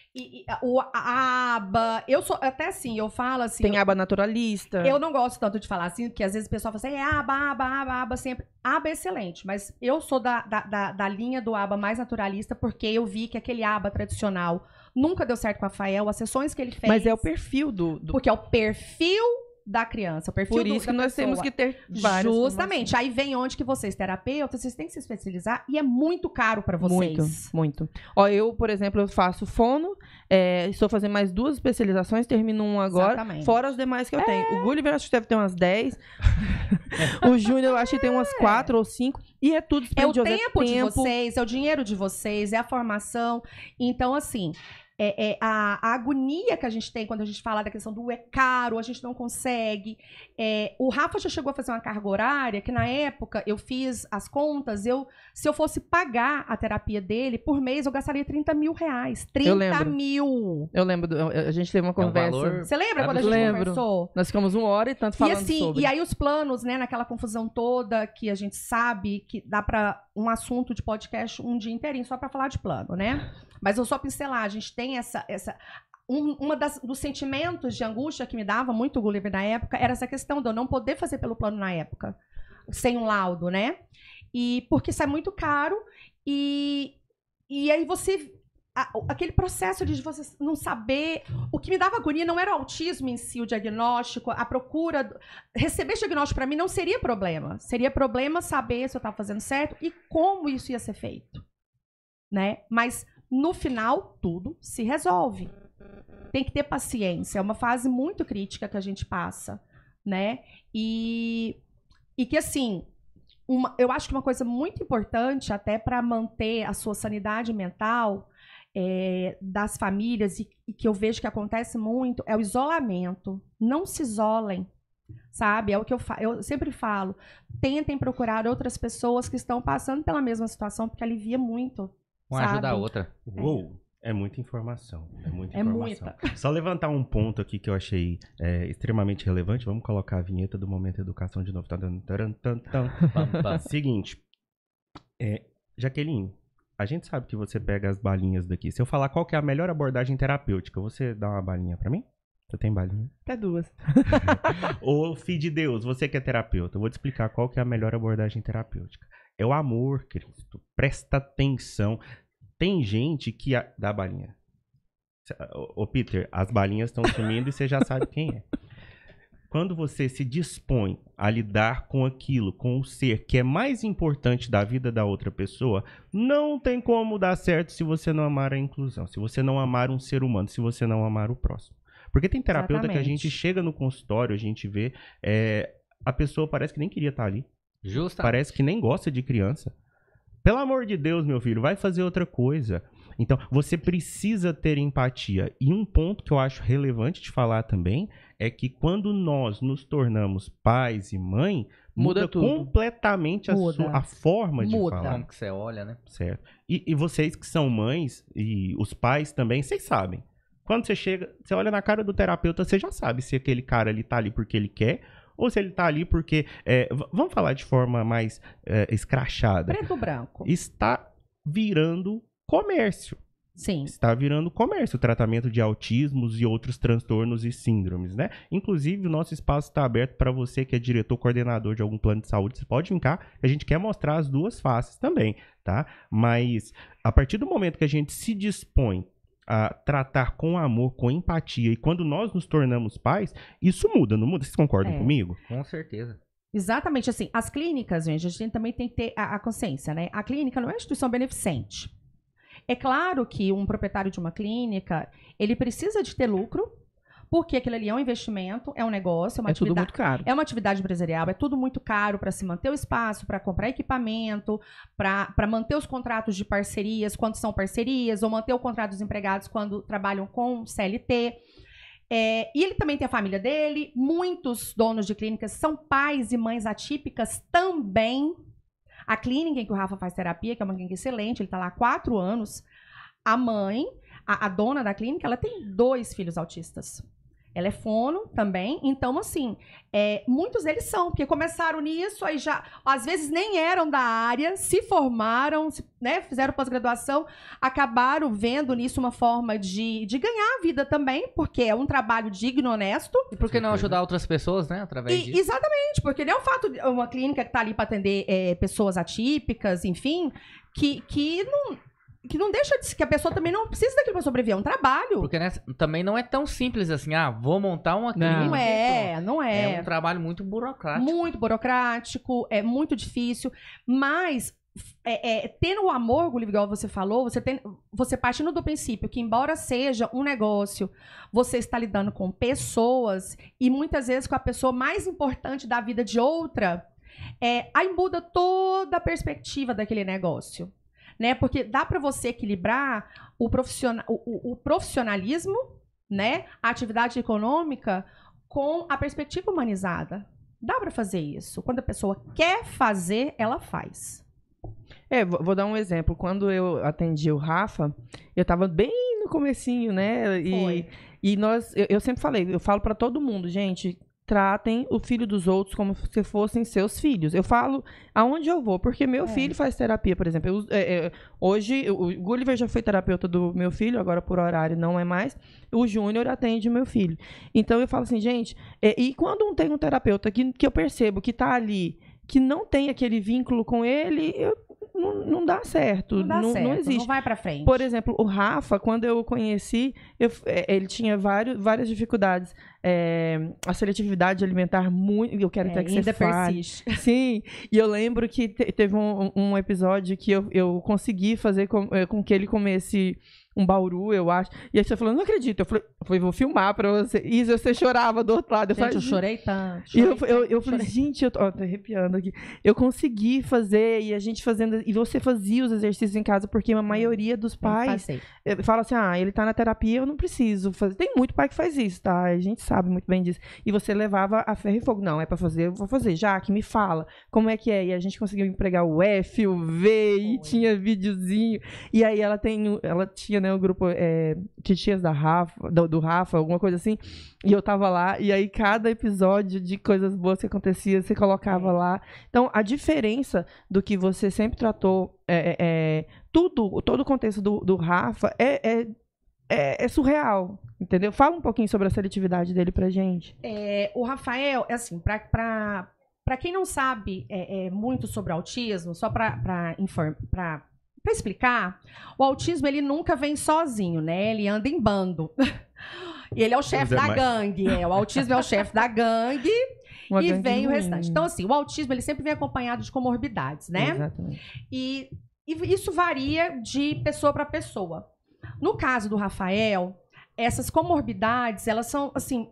a aba. Eu sou, até assim, eu falo assim... Tem aba naturalista. Eu não gosto tanto de falar assim, porque às vezes o pessoal fala assim, aba sempre. Aba é excelente, mas eu sou da linha do aba mais naturalista, porque eu vi que aquele aba tradicional nunca deu certo com a Rafael, as sessões que ele fez... Mas é o perfil do... Porque é o perfil da criança, o perfil Por isso que nós temos que ter várias... Justamente. Aí vem onde que vocês, terapeutas, vocês têm que se especializar e é muito caro para vocês. Muito. Eu, por exemplo, eu faço fono, estou fazendo mais 2 especializações, termino uma agora, exatamente, fora as demais que eu tenho. O Gulliver acho que deve ter umas 10. O Júnior eu acho que tem umas 4 ou 5. E é tudo dispendioso. É o tempo de vocês, é o dinheiro de vocês, é a formação. Então, assim... a agonia que a gente tem quando a gente fala da questão do caro, a gente não consegue. O Rafa já chegou a fazer uma carga horária, que na época eu fiz as contas, se eu fosse pagar a terapia dele, por mês eu gastaria R$30 mil. 30 mil! Eu lembro, a gente teve uma conversa. Você lembra quando a gente conversou? Nós ficamos 1 hora e tanto falando sobre. E aí os planos, né, naquela confusão toda, que a gente sabe que dá para um assunto de podcast um dia inteirinho só para falar de plano, né? Mas eu só pincelar, a gente tem dos sentimentos de angústia que me dava muito o Gulliver na época era essa questão de eu não poder fazer pelo plano na época, sem um laudo, né? E porque isso é muito caro e aí você... aquele processo de você não saber... O que me dava agonia não era o autismo em si, o diagnóstico, a procura... Receber esse diagnóstico para mim não seria problema. Seria problema saber se eu estava fazendo certo e como isso ia ser feito, né? Mas... No final, tudo se resolve. Tem que ter paciência. É uma fase muito crítica que a gente passa, né? E que, assim, eu acho que uma coisa muito importante, até para manter a sua sanidade mental das famílias, e que eu vejo que acontece muito, é o isolamento. Não se isolem. sabe? É o que eu sempre falo. Tentem procurar outras pessoas que estão passando pela mesma situação, porque alivia muito. Uma ajuda a outra. Uou! É muita informação. É muita informação. Muita. Só levantar um ponto aqui que eu achei extremamente relevante. Vamos colocar a vinheta do Momento Educação de novo. Seguinte. Jaqueline, a gente sabe que você pega as balinhas daqui. Se eu falar qual que é a melhor abordagem terapêutica, você dá uma balinha pra mim? Você tem balinha? Até 2. Ô, filho de Deus, você que é terapeuta, eu vou te explicar qual que é a melhor abordagem terapêutica. É o amor, Cristo. Presta atenção. Tem gente que... Dá a balinha. Ô, Peter, as balinhas estão sumindo e você já sabe quem é. Quando você se dispõe a lidar com aquilo, com o ser que é mais importante da vida da outra pessoa, não tem como dar certo se você não amar a inclusão, se você não amar um ser humano, se você não amar o próximo. Porque tem terapeuta que a gente chega no consultório, a gente vê, a pessoa parece que nem queria estar ali. Justa. Parece que nem gosta de criança. Pelo amor de Deus, meu filho, vai fazer outra coisa. Então, você precisa ter empatia. E um ponto que eu acho relevante de falar também é que quando nós nos tornamos pais e mãe, muda completamente a forma de falar. Como que você olha, né? Certo. E vocês que são mães e os pais também, vocês sabem. Quando você chega, você olha na cara do terapeuta, você já sabe se aquele cara ali tá ali porque ele quer ou se ele tá ali porque... vamos falar de forma mais escrachada. Preto ou branco. Está virando comércio. Sim. Está virando comércio o tratamento de autismos e outros transtornos e síndromes, né? Inclusive, o nosso espaço está aberto para você que é diretor, coordenador de algum plano de saúde. Você pode vir cá, a gente quer mostrar as duas faces também, tá? Mas, a partir do momento que a gente se dispõe a tratar com amor, com empatia, e quando nós nos tornamos pais, isso muda, não muda? Vocês concordam comigo? Com certeza. Exatamente assim. As clínicas, gente, a gente também tem que ter a consciência, né? A clínica não é uma instituição beneficente. É claro que um proprietário de uma clínica, ele precisa de ter lucro, porque aquilo ali é um investimento, é um negócio, é uma atividade, tudo muito caro. É uma atividade empresarial, é tudo muito caro para se manter o espaço, para comprar equipamento, para manter os contratos de parcerias, quando são parcerias, ou manter o contrato dos empregados quando trabalham com CLT. E ele também tem a família dele. Muitos donos de clínicas são pais e mães atípicas também. A clínica em que o Rafa faz terapia, que é uma clínica excelente, ele está lá há 4 anos. A mãe, a dona da clínica, ela tem 2 filhos autistas. Ela é fono também, então, assim, muitos deles são, porque começaram nisso, aí já, às vezes nem eram da área, se formaram, né, fizeram pós-graduação, acabaram vendo nisso uma forma de ganhar a vida também, porque é um trabalho digno, honesto. E por que não ajudar outras pessoas, né, através disso? Exatamente, porque não é o fato de uma clínica que está ali para atender pessoas atípicas, enfim, que não deixa de ser, que a pessoa também não precisa daquilo para sobreviver, é um trabalho. Porque também não é tão simples assim, vou montar uma clínica. Não é. É um trabalho muito burocrático. Muito burocrático, é muito difícil, mas tendo o amor, Gulliver, igual você falou, você partindo do princípio que, embora seja um negócio, você está lidando com pessoas e muitas vezes com a pessoa mais importante da vida de outra, aí muda toda a perspectiva daquele negócio. Né? Porque dá para você equilibrar o profissionalismo, né? A atividade econômica com a perspectiva humanizada. Dá para fazer isso. Quando a pessoa quer fazer, ela faz. Vou dar um exemplo. Quando eu atendi o Rafa, eu estava bem no comecinho, né? E eu sempre falei, eu falo para todo mundo, gente, tratem o filho dos outros como se fossem seus filhos. Eu falo aonde eu vou, porque meu filho faz terapia, por exemplo. Hoje, o Gulliver já foi terapeuta do meu filho, agora por horário não é mais. O Júnior atende o meu filho. Então, eu falo assim, gente, e quando tem um terapeuta que eu percebo que está ali, que não tem aquele vínculo com ele, não dá certo. Não existe. Não vai pra frente. Por exemplo, o Rafa, quando eu o conheci, ele tinha várias dificuldades. A seletividade alimentar muito. Eu quero até que você fale. Persiste. Sim. E eu lembro que teve um episódio que eu consegui fazer com que ele comesse um Bauru, eu acho. E aí você falou, não acredito. Eu falei, vou filmar pra você. E você chorava do outro lado. Gente, eu chorei tanto. E eu falei, gente, eu tô arrepiando aqui. Eu consegui fazer, e a gente fazendo. E você fazia os exercícios em casa, porque a maioria dos pais fala assim: ele tá na terapia, eu não preciso fazer. Tem muito pai que faz isso, tá? A gente sabe muito bem disso. E você levava a ferro e fogo. Não, é pra fazer, eu vou fazer. Jaque, me fala, como é que é? E a gente conseguiu empregar o F, o V, e tinha videozinho. E aí ela tinha, né, o grupo Titias da Rafa, do Rafa, alguma coisa assim. E eu tava lá, e aí cada episódio de coisas boas que acontecia, você colocava lá. Então, a diferença do que você sempre tratou, todo o contexto do Rafa é surreal, entendeu? Fala um pouquinho sobre a seletividade dele pra gente. O Rafael, assim, pra quem não sabe muito sobre autismo, só pra explicar, o autismo, ele nunca vem sozinho, né? Ele anda em bando. Ele é o chefe da gangue. O autismo é o chefe da gangue e vem o restante. Então, assim, o autismo, ele sempre vem acompanhado de comorbidades, né? Exatamente. E isso varia de pessoa para pessoa. No caso do Rafael, essas comorbidades, elas são, assim,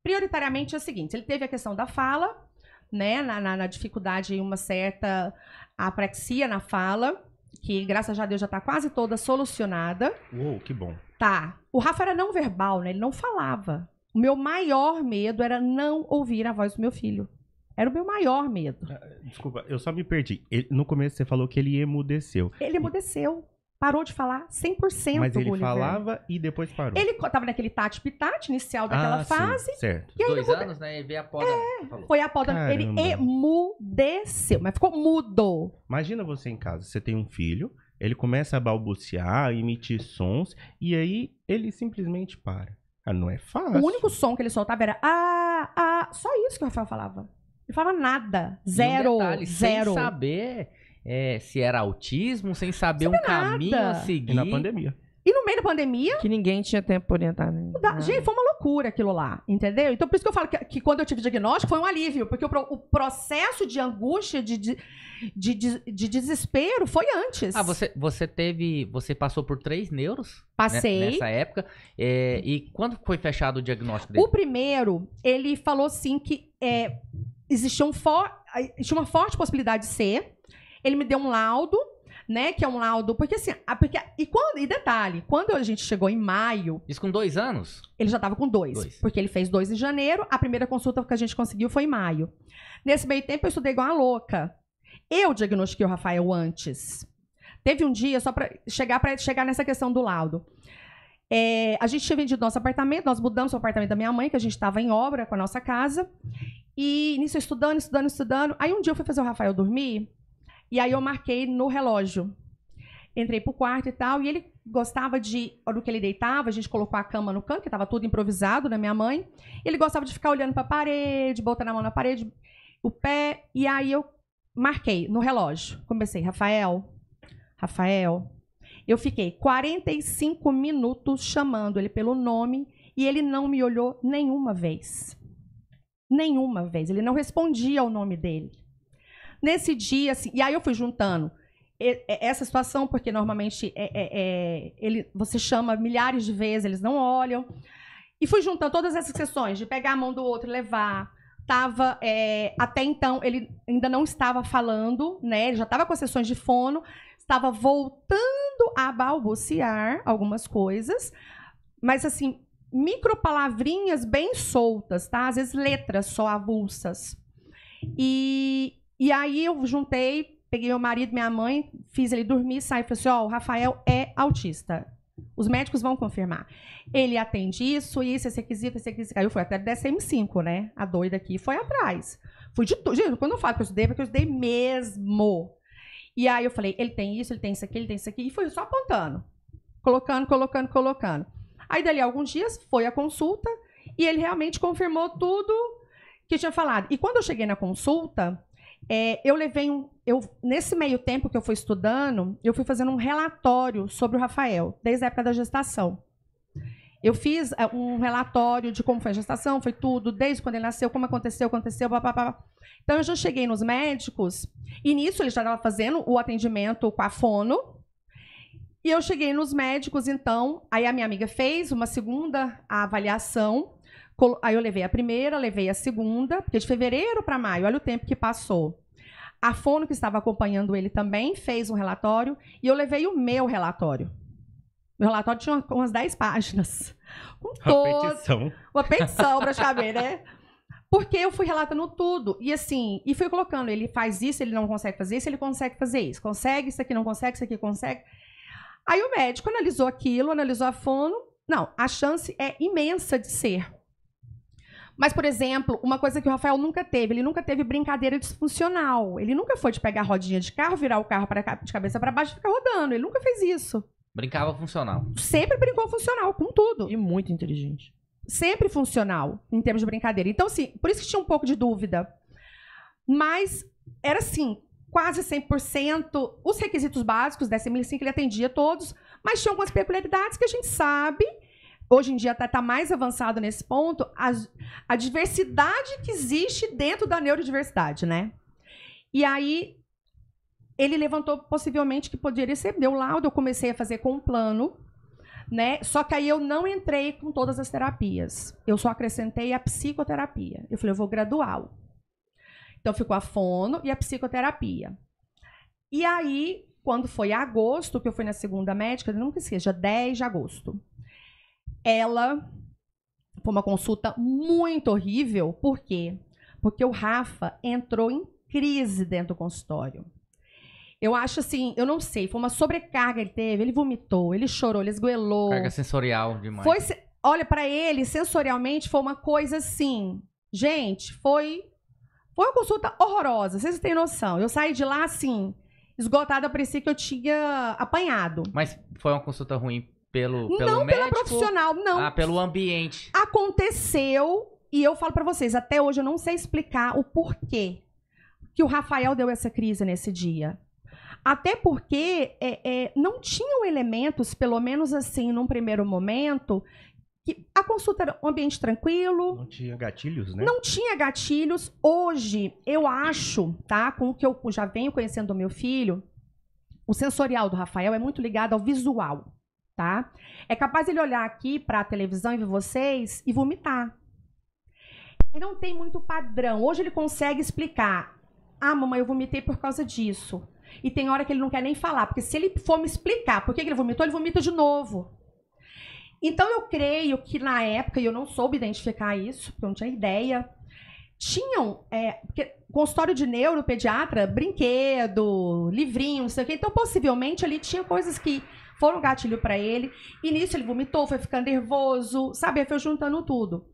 prioritariamente é o seguinte, ele teve a questão da fala, né? Na dificuldade em uma certa apraxia na fala, que, graças a Deus, já está quase toda solucionada. Uou, que bom. Tá. O Rafa era não verbal, né? Ele não falava. O meu maior medo era não ouvir a voz do meu filho. Era o meu maior medo. Desculpa, eu só me perdi. No começo você falou que ele emudeceu. Ele emudeceu. Parou de falar 100%. Mas ele falava e depois parou. Ele tava naquele tate-pitate inicial daquela fase. Sim, certo. E 2 anos, né? Ele veio a poda. Foi a poda. Caramba. Ele emudeceu, mas ficou mudo. Imagina você em casa, você tem um filho, ele começa a balbuciar, emitir sons, e aí ele simplesmente para. Não é fácil. O único som que ele soltava era só isso que o Rafael falava. Ele falava nada. Zero. Um detalhe, zero. Sem saber se era autismo, sem saber um caminho a seguir. E na pandemia. E no meio da pandemia... Que ninguém tinha tempo para orientar. Né? Gente, foi uma loucura aquilo lá, entendeu? Então, por isso que eu falo que quando eu tive diagnóstico, foi um alívio. Porque o processo de angústia, de desespero, foi antes. Você passou por 3 neuros? Passei. Nessa época. E quando foi fechado o diagnóstico dele? O primeiro, ele falou assim que existia uma forte possibilidade de ser. Ele me deu um laudo, né? Que é um laudo. Porque assim. E detalhe, quando a gente chegou em maio. Isso com 2 anos? Ele já estava com 2. Porque ele fez 2 em janeiro. A primeira consulta que a gente conseguiu foi em maio. Nesse meio tempo, eu estudei igual uma louca. Eu diagnostiquei o Rafael antes. Teve um dia, só para chegar nessa questão do laudo. A gente tinha vendido nosso apartamento, nós mudamos o apartamento da minha mãe, que a gente estava em obra com a nossa casa. E nisso, estudando. Aí um dia eu fui fazer o Rafael dormir. E aí eu marquei no relógio. Entrei pro quarto e tal, e ele gostava de, no que ele deitava, a gente colocou a cama no canto, que estava tudo improvisado da minha mãe. Ele gostava de ficar olhando para a parede, botando a mão na parede, o pé, e aí eu marquei no relógio. Comecei, Rafael. Eu fiquei 45 minutos chamando ele pelo nome e ele não me olhou nenhuma vez. Nenhuma vez. Ele não respondia ao nome dele. Nesse dia, assim, e aí eu fui juntando essa situação, porque normalmente você chama milhares de vezes, eles não olham. E fui juntando todas essas questões de pegar a mão do outro e levar. Até então, ele ainda não estava falando, né? Ele já estava com as sessões de fono, estava voltando a balbuciar algumas coisas, mas assim, micropalavrinhas bem soltas, tá? Às vezes letras só avulsas. E aí eu juntei, peguei meu marido, minha mãe, fiz ele dormir, saí e falei assim, o Rafael é autista. Os médicos vão confirmar. Ele atende isso, esse requisito. Aí eu fui até DSM-5, né? A doida aqui foi atrás. Fui de tudo. Gente, quando eu falo que eu estudei, é porque eu estudei mesmo. E aí eu falei, ele tem isso, ele tem isso aqui, ele tem isso aqui. E fui só apontando. Colocando. Aí dali a alguns dias foi a consulta e ele realmente confirmou tudo que eu tinha falado. E quando eu cheguei na consulta... nesse meio tempo que eu fui estudando, eu fui fazendo um relatório sobre o Rafael, desde a época da gestação. Eu fiz um relatório de como foi a gestação, foi tudo, desde quando ele nasceu, como aconteceu, papapá. Então, eu já cheguei nos médicos, e nisso ele já estava fazendo o atendimento com a fono, E eu cheguei nos médicos, então, aí a minha amiga fez uma segunda avaliação, aí eu levei a primeira, levei a segunda, porque de fevereiro para maio, olha o tempo que passou. A fono, que estava acompanhando ele também, fez um relatório, e eu levei o meu relatório. Meu relatório tinha umas 10 páginas. Com uma petição, praticamente, né? Porque eu fui relatando tudo. E assim, e fui colocando, ele faz isso, ele não consegue fazer isso, ele consegue fazer isso. Consegue, isso aqui não consegue, isso aqui consegue. Aí o médico analisou aquilo, analisou a fono. Não, a chance é imensa de ser. Mas, por exemplo, uma coisa que o Rafael nunca teve, ele nunca teve brincadeira disfuncional. Ele nunca foi de pegar a rodinha de carro, virar o carro de cabeça para baixo e ficar rodando. Ele nunca fez isso. Brincava funcional. Sempre brincou funcional, com tudo. E muito inteligente. Sempre funcional, em termos de brincadeira. Então, assim, por isso que tinha um pouco de dúvida. Mas era assim, quase 100%. Os requisitos básicos da SM5 ele atendia todos, mas tinha algumas peculiaridades que a gente sabe, hoje em dia está mais avançado nesse ponto, a diversidade que existe dentro da neurodiversidade, né? E aí, ele levantou possivelmente que poderia ser, deu laudo, eu comecei a fazer com um plano, né? Só que aí eu não entrei com todas as terapias. Eu só acrescentei a psicoterapia. Eu falei, eu vou graduá-lo. Então, ficou a fono e a psicoterapia. E aí, quando foi agosto, que eu fui na segunda médica, eu nunca esqueço, dia 10 de agosto. Ela foi uma consulta muito horrível. Por quê? Porque o Rafa entrou em crise dentro do consultório. Eu acho assim, eu não sei, foi uma sobrecarga que ele teve, ele vomitou, ele chorou, ele esgoelou. Carga sensorial demais. Olha, para ele, sensorialmente, foi uma coisa assim. Gente, foi uma consulta horrorosa, vocês têm noção. Eu saí de lá, assim, esgotada, parecia que eu tinha apanhado. Mas foi uma consulta ruim pelo não médico? Não pela profissional, não. Ah, pelo ambiente. Aconteceu, e eu falo para vocês, até hoje eu não sei explicar o porquê que o Rafael deu essa crise nesse dia. Até porque não tinham elementos, pelo menos assim, num primeiro momento, que a consulta era um ambiente tranquilo. Não tinha gatilhos, né? Não tinha gatilhos. Hoje, eu acho, tá, com o que eu já venho conhecendo do meu filho, o sensorial do Rafael é muito ligado ao visual, tá? É capaz ele olhar aqui para a televisão e ver vocês e vomitar. Ele não tem muito padrão. Hoje ele consegue explicar. Ah, mamãe, eu vomitei por causa disso. E tem hora que ele não quer nem falar, porque se ele for me explicar por que ele vomitou, ele vomita de novo. Então, eu creio que na época, e eu não soube identificar isso, porque eu não tinha ideia, tinham, porque consultório de neuropediatra, brinquedo, livrinho, não sei o quê, então possivelmente ali tinha coisas que foram gatilho para ele, e nisso ele vomitou, foi ficando nervoso, sabe, foi juntando tudo.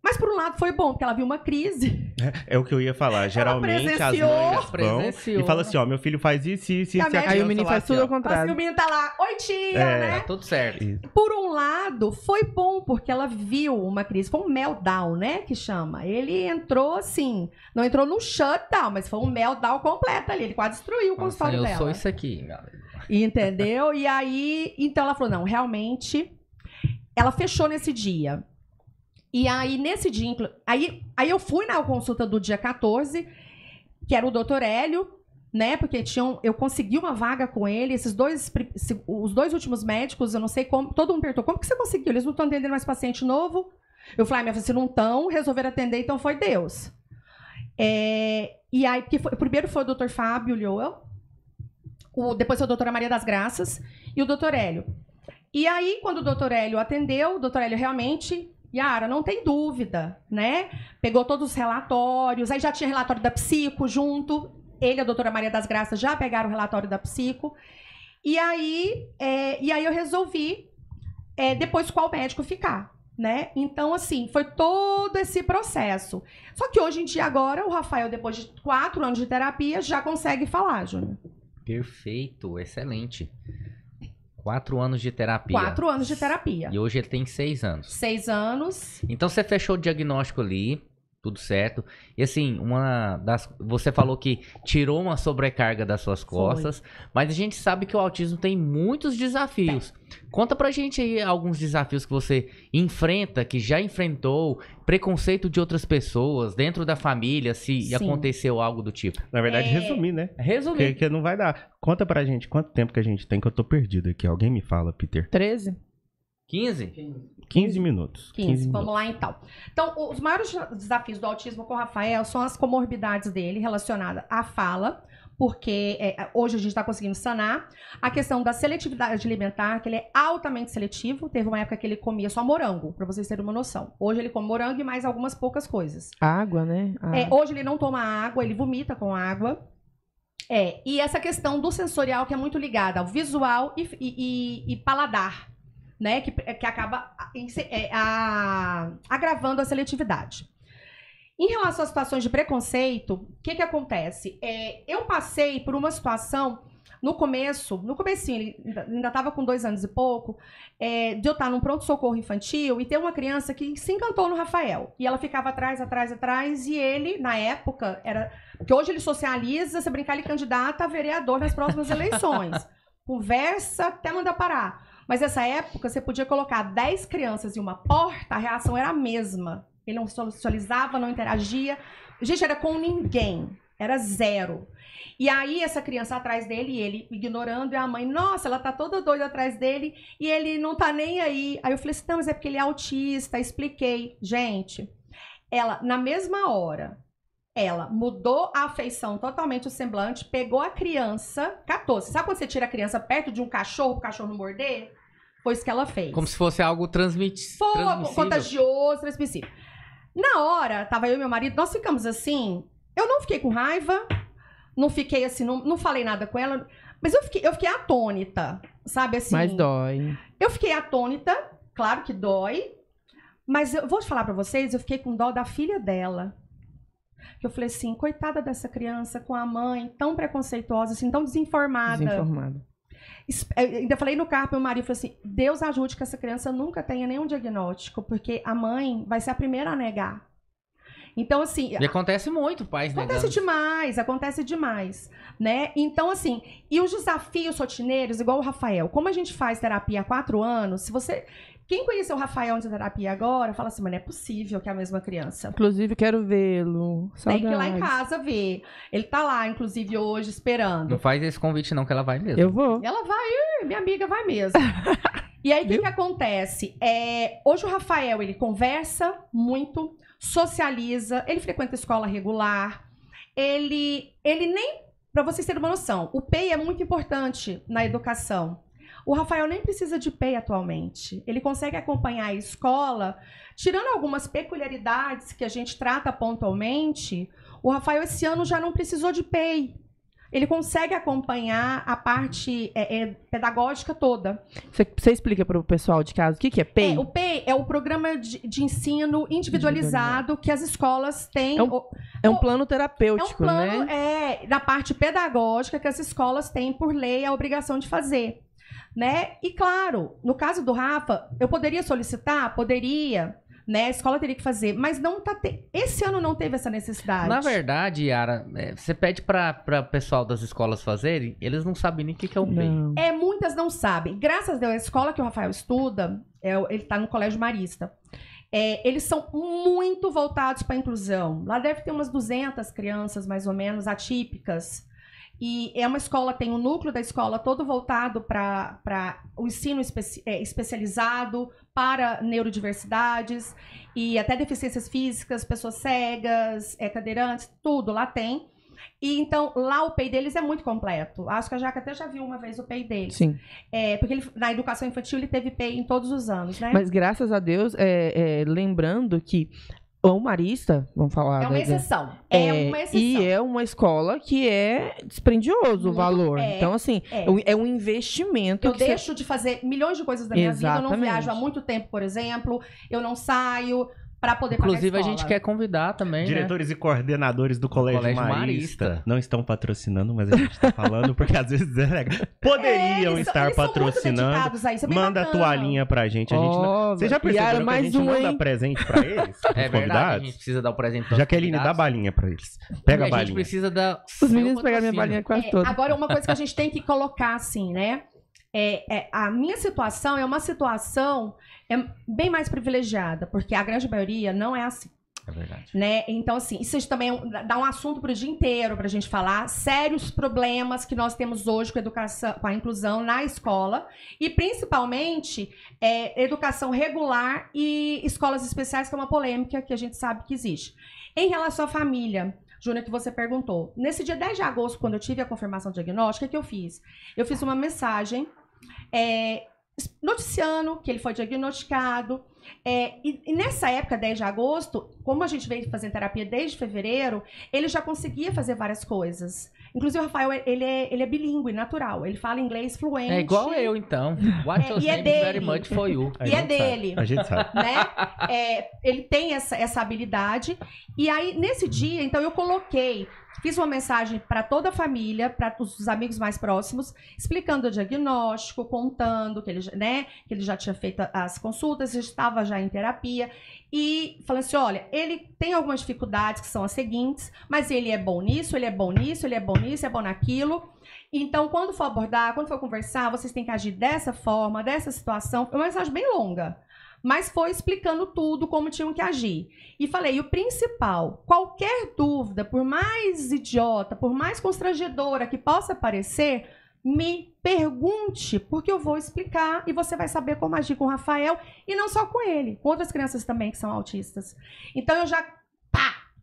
Mas por um lado foi bom, porque ela viu uma crise. É o que eu ia falar. Geralmente as mães vão e falam assim, ó, meu filho faz isso, isso, isso. Aí o menino faz tudo ao contrário. O menino tá lá, oi tia, né? Tá tudo certo. Por um lado, foi bom, porque ela viu uma crise. Foi um meltdown, né, que chama. Ele entrou assim, não entrou no shutdown, mas foi um meltdown completo ali. Ele quase destruiu o consultório dela. Eu sou isso aqui, galera. Entendeu? E aí, então ela falou, não, realmente, ela fechou nesse dia. E aí, nesse dia, aí eu fui na consulta do dia 14, que era o doutor Hélio, né? Porque eu consegui uma vaga com ele. Os dois últimos médicos, eu não sei como, todo mundo perguntou, como que você conseguiu? Eles não estão atendendo mais paciente novo? Eu falei, minha filha, se não estão, resolveram atender, então foi Deus. E aí, primeiro foi o doutor Fábio Lioel, depois foi a doutora Maria das Graças e o doutor Hélio. E aí, quando o doutor Hélio atendeu, o doutor Hélio realmente... Yara, não tem dúvida, né? Pegou todos os relatórios, aí já tinha relatório da psico junto, ele e a doutora Maria das Graças já pegaram o relatório da psico, e aí eu resolvi depois qual médico ficar, né? Então, assim, foi todo esse processo. Só que hoje em dia, agora, o Rafael, depois de 4 anos de terapia, já consegue falar, Júnior. Perfeito, excelente. 4 anos de terapia. 4 anos de terapia. E hoje ele tem 6 anos. 6 anos. Então você fechou o diagnóstico ali, tudo certo. E assim, você falou que tirou uma sobrecarga das suas costas, mas a gente sabe que o autismo tem muitos desafios. Conta pra gente aí alguns desafios que você enfrenta, que já enfrentou, preconceito de outras pessoas, dentro da família, se aconteceu algo do tipo. Na verdade, resumir, né? Resumir. Porque não vai dar. Conta pra gente quanto tempo que a gente tem, que eu tô perdido aqui. Alguém me fala, Peter. 13? 15? 15 minutos. 15. Vamos lá, então. Então, os maiores desafios do autismo com o Rafael são as comorbidades dele relacionadas à fala, porque hoje a gente está conseguindo sanar. A questão da seletividade alimentar, que ele é altamente seletivo. Teve uma época que ele comia só morango, para vocês terem uma noção. Hoje ele come morango e mais algumas poucas coisas. Água, né? Hoje ele não toma água, ele vomita com água. E essa questão do sensorial, que é muito ligada ao visual e paladar, né, que acaba agravando a seletividade. Em relação às situações de preconceito, o que acontece? Eu passei por uma situação no comecinho, ele ainda estava com 2 anos e pouco, de eu estar num pronto-socorro infantil e ter uma criança que se encantou no Rafael. E ela ficava atrás, e ele, na época, porque hoje ele socializa, se brincar, ele candidata a vereador nas próximas eleições. Conversa até mandar parar. Mas nessa época, você podia colocar 10 crianças em uma porta, a reação era a mesma. Ele não socializava, não interagia. Gente, era com ninguém. Era 0. E aí, essa criança atrás dele, e ele ignorando, e a mãe, nossa, ela tá toda doida atrás dele, e ele não tá nem aí. Aí eu falei assim, não, mas é porque ele é autista. Expliquei. Gente, ela, na mesma hora, ela mudou a afeição totalmente, o semblante, pegou a criança, catou. Sabe quando você tira a criança perto de um cachorro, o cachorro não morder? Foi isso que ela fez. Como se fosse algo transmissível. Contagioso, transmissível. Na hora, tava eu e meu marido, nós ficamos assim, eu não fiquei com raiva, não fiquei assim, não falei nada com ela, mas eu fiquei atônita, sabe assim? Mas dói. Eu fiquei atônita, claro que dói, mas eu vou te falar pra vocês, eu fiquei com dó da filha dela. Que eu falei assim, coitada dessa criança com a mãe tão preconceituosa, assim, tão desinformada. Ainda falei no carro pro meu marido, falei assim, Deus ajude que essa criança nunca tenha nenhum diagnóstico, porque a mãe vai ser a primeira a negar. Então, assim... E acontece muito, pais negando. Acontece demais, né? Então, assim, e os desafios rotineiros, igual o Rafael, como a gente faz terapia há 4 anos, se você... Quem conheceu o Rafael de terapia agora, fala assim, mas não é possível que é a mesma criança. Inclusive, quero vê-lo. Tem que ir lá em casa ver. Ele tá lá, inclusive, hoje, esperando. Não faz esse convite não, que ela vai mesmo. Eu vou. Ela vai, minha amiga vai mesmo. E aí, o que acontece? Hoje o Rafael, ele conversa muito, socializa, ele frequenta escola regular, ele nem... Pra vocês terem uma noção, o PEI é muito importante na educação. O Rafael nem precisa de PEI atualmente. Ele consegue acompanhar a escola, tirando algumas peculiaridades que a gente trata pontualmente. O Rafael, esse ano, já não precisou de PEI. Ele consegue acompanhar a parte pedagógica toda. Você explica para o pessoal de casa o que é PEI? O PEI é o programa de ensino individualizado que as escolas têm. É um plano terapêutico, né? Da parte pedagógica que as escolas têm, por lei, a obrigação de fazer. Né? E claro, no caso do Rafa, eu poderia solicitar? Poderia, né? A escola teria que fazer, mas não tá esse ano não teve essa necessidade. Na verdade, Yara, você pede para o pessoal das escolas fazerem, eles não sabem nem o que é o PEI. Muitas não sabem. Graças a Deus, a escola que o Rafael estuda, ele está no Colégio Marista. Eles são muito voltados para a inclusão. Lá deve ter umas 200 crianças, mais ou menos, atípicas. E é uma escola, tem um núcleo da escola todo voltado para o ensino especializado, para neurodiversidades e até deficiências físicas, pessoas cegas, cadeirantes, tudo lá tem. E então, lá o PEI deles é muito completo. Acho que a Jaca até já viu uma vez o PEI deles. Sim. Porque na educação infantil ele teve PEI em todos os anos, né? Mas graças a Deus, lembrando que o Marista, vamos falar... É uma exceção. Uma exceção. E é uma escola que é dispendioso o valor. Então, assim, é um investimento. Eu deixo de fazer milhões de coisas da minha vida. Eu não viajo há muito tempo, por exemplo. Eu não saio para poder pagar a escola. Inclusive, a gente quer convidar também, Diretores e coordenadores do Colégio Marista não estão patrocinando, mas a gente tá falando porque às vezes poderiam estar patrocinando. Manda a toalhinha pra gente. Você já percebeu que a gente manda presente pra eles? É verdade, a gente precisa dar o presente pra Jaqueline, dá balinha pra eles. Pega a balinha. A gente precisa dar... Os meninos pegaram minha balinha quase toda. Agora, uma coisa que a gente tem que colocar assim, né? A minha situação é uma situação bem mais privilegiada, porque a grande maioria não é assim. É verdade. Né? Então, assim, isso também dá um assunto para o dia inteiro pra gente falar. Sérios problemas que nós temos hoje com a educação, com a inclusão na escola. E, principalmente, educação regular e escolas especiais, que é uma polêmica que a gente sabe que existe. Em relação à família, Júnior, que você perguntou. Nesse dia 10 de agosto, quando eu tive a confirmação diagnóstica, o que eu fiz? Eu fiz uma mensagem noticiando que ele foi diagnosticado. E nessa época, 10 de agosto, como a gente veio fazendo terapia desde fevereiro, ele já conseguia fazer várias coisas. Inclusive, o Rafael, ele é bilíngue, natural. Ele fala inglês fluente. É igual eu, então. What you think very much for you. E é dele. A gente sabe. Né? Ele tem essa habilidade. E aí, nesse dia, então, eu fiz uma mensagem para toda a família, para os amigos mais próximos, explicando o diagnóstico, contando que ele já tinha feito as consultas, estava já em terapia, e falando assim, olha, ele tem algumas dificuldades que são as seguintes, mas ele é bom nisso, ele é bom nisso, ele é bom nisso, é bom naquilo. Então, quando for abordar, quando for conversar, vocês têm que agir dessa forma, dessa situação. É uma mensagem bem longa. Mas foi explicando tudo, como tinham que agir. E falei, o principal, qualquer dúvida, por mais idiota, por mais constrangedora que possa parecer, me pergunte, porque eu vou explicar e você vai saber como agir com o Rafael, e não só com ele, com outras crianças também que são autistas. Então eu já,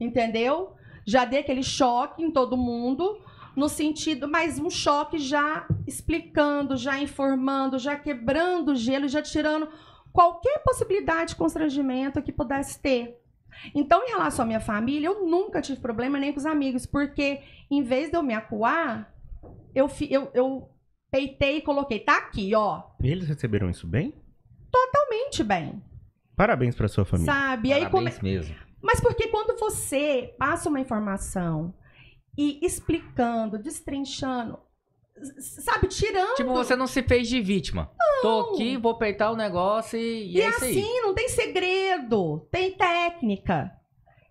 entendeu? Já dei aquele choque em todo mundo, no sentido, mas um choque já explicando, já informando, já quebrando o gelo, já tirando qualquer possibilidade de constrangimento que pudesse ter. Então, em relação à minha família, eu nunca tive problema nem com os amigos, porque em vez de eu me acuar, eu peitei e coloquei, tá aqui, ó. E eles receberam isso bem? Totalmente bem. Parabéns pra sua família. Sabe? Parabéns mesmo. Mas porque quando você passa uma informação e explicando, destrinchando, sabe, tirando... Tipo, você não se fez de vítima. Não. Tô aqui, vou peitar o negócio e é isso aí. E assim, não tem segredo, tem técnica.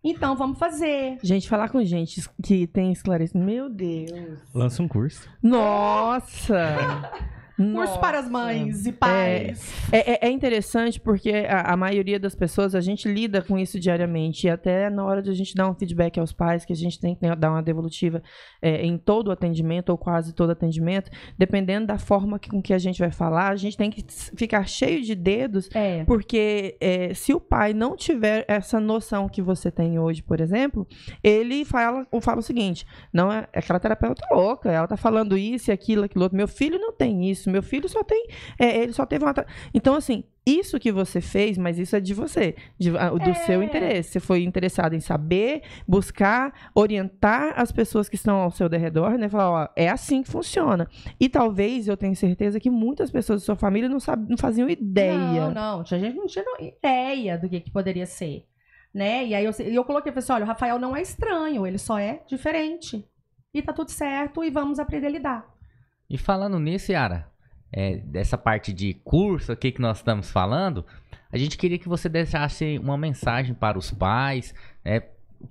Então, vamos fazer. Gente, falar com gente que tem esclarecimento. Meu Deus. Lança um curso. Nossa! Curso para as mães e pais. É interessante porque a maioria das pessoas, a gente lida com isso diariamente. E até na hora de a gente dar um feedback aos pais, que a gente tem que dar uma devolutiva em todo o atendimento, ou quase todo atendimento, dependendo da forma com que a gente vai falar, a gente tem que ficar cheio de dedos, porque se o pai não tiver essa noção que você tem hoje, por exemplo, ele fala o seguinte, não é aquela terapeuta louca, ela tá falando isso e aquilo outro. Meu filho não tem isso. Meu filho só tem... ele só teve uma... Então, assim, isso que você fez, mas isso é de você, do seu interesse. Você foi interessado em saber, buscar, orientar as pessoas que estão ao seu derredor, né? Falar, ó, é assim que funciona. E talvez, eu tenho certeza que muitas pessoas da sua família não faziam ideia. Não. A gente não tinha ideia do que poderia ser, né? E aí eu coloquei, falei assim, olha, o Rafael não é estranho, ele só é diferente. E tá tudo certo e vamos aprender a lidar. E falando nisso, Yara, dessa parte de curso aqui que nós estamos falando, a gente queria que você deixasse uma mensagem para os pais,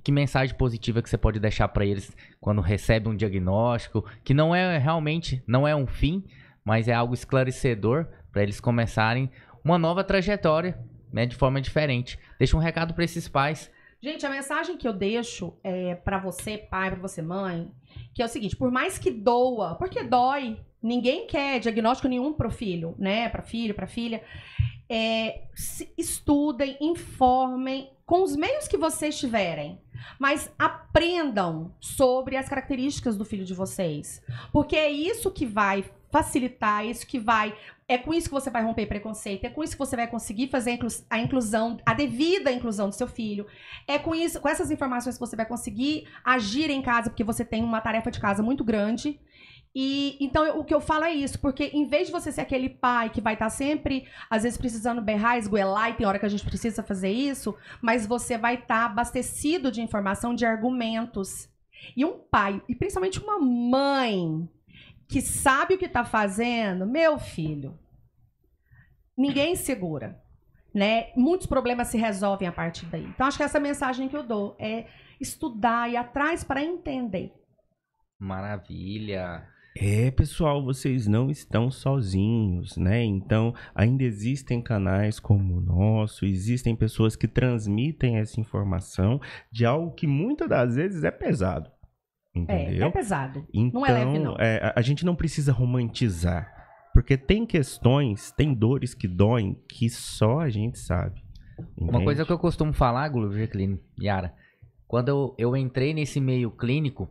que mensagem positiva que você pode deixar para eles quando recebem um diagnóstico, que não é realmente, não é um fim, mas é algo esclarecedor para eles começarem uma nova trajetória, né, de forma diferente. Deixa um recado para esses pais. Gente, a mensagem que eu deixo para você, pai, para você, mãe, que é o seguinte, por mais que doa, porque dói, ninguém quer diagnóstico nenhum pro filho, né? Para filho, para filha. Estudem, informem com os meios que vocês tiverem, mas aprendam sobre as características do filho de vocês, porque é isso que vai facilitar, é com isso que você vai romper preconceito, é com isso que você vai conseguir fazer a inclusão, a devida inclusão do seu filho, é com essas informações que você vai conseguir agir em casa, porque você tem uma tarefa de casa muito grande. E então o que eu falo é isso, porque em vez de você ser aquele pai que vai estar sempre, às vezes, precisando berrar, esgoelar, e tem hora que a gente precisa fazer isso, mas você vai estar abastecido de informação, de argumentos. E um pai, e principalmente uma mãe, que sabe o que está fazendo, meu filho, ninguém segura, né? Muitos problemas se resolvem a partir daí. Então, acho que essa mensagem que eu dou é estudar e ir atrás para entender. Maravilha. Pessoal, vocês não estão sozinhos, né? Então, ainda existem canais como o nosso, existem pessoas que transmitem essa informação de algo que muitas das vezes é pesado, entendeu? É pesado, então, não é leve, não. A gente não precisa romantizar, porque tem questões, tem dores que doem que só a gente sabe. Entende? Uma coisa que eu costumo falar, Jaqueline, Yara, quando eu entrei nesse meio clínico,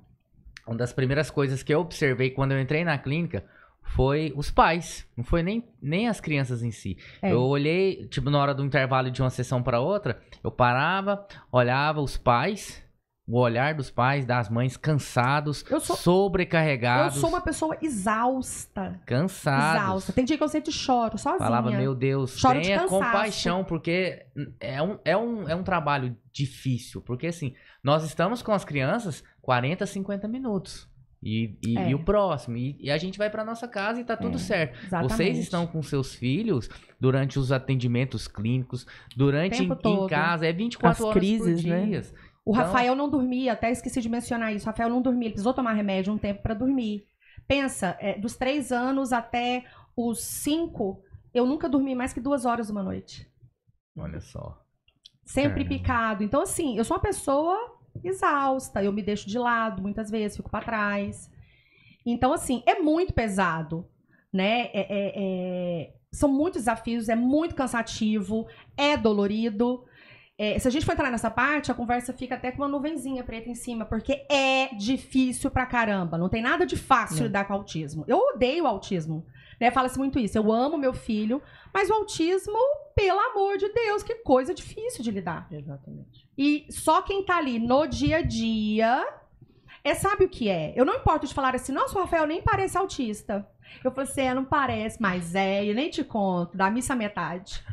uma das primeiras coisas que eu observei quando eu entrei na clínica foi os pais, não foi nem as crianças em si. Eu olhei, tipo, na hora do intervalo de uma sessão para outra, eu parava, olhava os pais, o olhar dos pais, das mães cansados, sobrecarregados. Eu sou uma pessoa exausta. Cansados. Exausta. Tem dia que eu sempre choro, sozinha. Falava, meu Deus, choro tenha compaixão, porque é um trabalho difícil. Porque, assim, nós estamos com as crianças 40, 50 minutos. E o próximo. E a gente vai para nossa casa e tá tudo certo. Exatamente. Vocês estão com seus filhos durante os atendimentos clínicos, durante em casa, é 24 horas crises, por dia. Né? O Rafael não dormia, até esqueci de mencionar isso. O Rafael não dormia, ele precisou tomar remédio um tempo para dormir. Pensa, dos 3 anos até os 5, eu nunca dormi mais que 2 horas uma noite. Olha só. Sempre picado. Então, assim, eu sou uma pessoa exausta, eu me deixo de lado muitas vezes, fico para trás. Então, assim, é muito pesado, né? São muitos desafios, é muito cansativo, é dolorido. Se a gente for entrar nessa parte, a conversa fica até com uma nuvenzinha preta em cima, porque é difícil pra caramba. Não tem nada de fácil lidar com o autismo. Eu odeio o autismo. Né? Fala-se muito isso. Eu amo meu filho, mas o autismo, pelo amor de Deus, que coisa difícil de lidar. Exatamente. E só quem tá ali no dia a dia sabe o que é. Eu não importo de falar assim, nossa, o Rafael nem parece autista. Eu falei assim, não parece, mas eu nem te conto, da missa metade.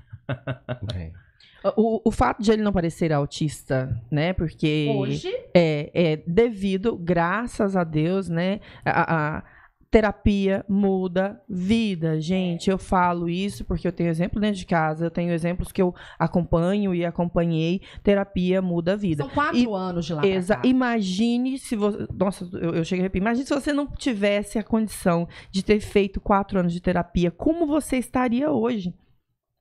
O fato de ele não parecer autista, né? Porque hoje é devido, graças a Deus, né? A terapia muda vida, gente. Eu falo isso porque eu tenho exemplo dentro de casa, eu tenho exemplos que eu acompanho e acompanhei. Terapia muda a vida. São 4 anos de lá pra cá. Imagine se você... Nossa, eu cheguei a arrepiar. Imagine se você não tivesse a condição de ter feito 4 anos de terapia. Como você estaria hoje?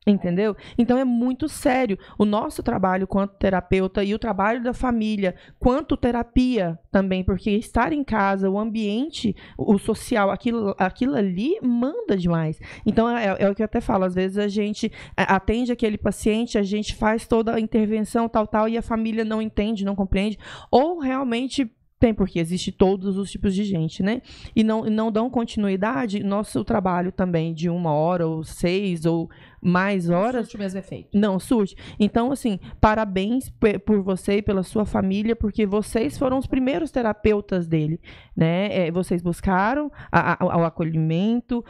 Entendeu? Então é muito sério o nosso trabalho quanto terapeuta e o trabalho da família quanto terapia também, porque estar em casa, o ambiente, o social, aquilo ali manda demais. Então é o que eu até falo, às vezes a gente atende aquele paciente, a gente faz toda a intervenção tal, e a família não entende, não compreende, ou realmente tem, porque existe todos os tipos de gente, né? E não dão continuidade. Nosso trabalho também de 1 hora, ou 6, ou mais horas... Não surte o mesmo efeito. Não surte. Então, assim, parabéns por você e pela sua família, porque vocês foram os primeiros terapeutas dele, né? Vocês buscaram o acolhimento,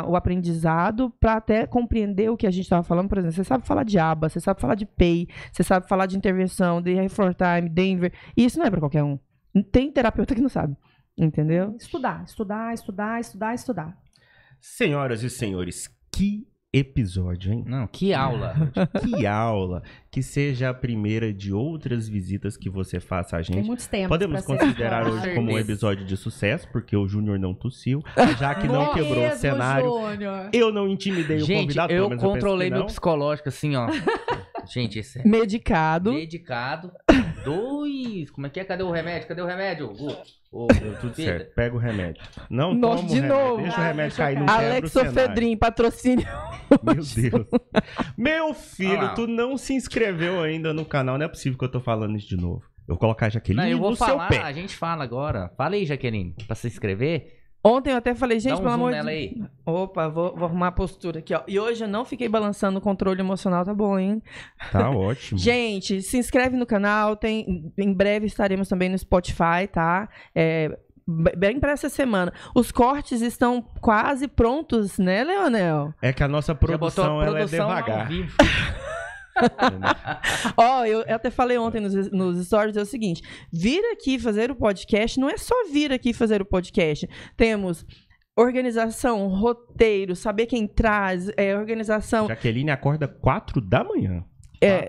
o aprendizado, para até compreender o que a gente estava falando. Por exemplo, você sabe falar de aba, você sabe falar de PEI, você sabe falar de intervenção, de Reform Time, Denver. E isso não é para qualquer um. Tem terapeuta que não sabe, entendeu? Estudar. Senhoras e senhores, que episódio, hein? Não, que aula. Que aula. Que seja a primeira de outras visitas que você faça a gente. Tem muitos temas. Podemos considerar hoje como um episódio de sucesso, porque o Júnior não tossiu, já que não quebrou o cenário. Júnior. Eu não intimidei o convidado. Eu controlei meu psicológico assim, ó. Gente, esse é medicado. 2. Como é que é? Cadê o remédio? Tudo certo. Pega o remédio. Não Nossa, toma de o remédio. novo. Deixa o remédio cair no Alexofedrin, patrocínio. Meu Deus. Meu filho, tu não se inscreveu ainda no canal. Não é possível que eu tô falando isso de novo. Eu vou colocar a Jaqueline eu vou no falar, seu pé. A gente fala agora. Fala aí, Jaqueline, pra se inscrever. Ontem eu até falei, gente, pelo amor de Deus. Opa, vou arrumar a postura aqui, ó. E hoje eu não fiquei balançando o controle emocional, tá bom, hein? Tá ótimo. Gente, se inscreve no canal, em breve estaremos também no Spotify, tá? bem para essa semana. Os cortes estão quase prontos, né, Leonel? É que a nossa produção, ela é devagar. Ó, eu até falei ontem nos stories, é o seguinte, vir aqui fazer o podcast não é só vir aqui fazer o podcast. Temos organização, roteiro, saber quem traz, organização. Jaqueline acorda 4 da manhã.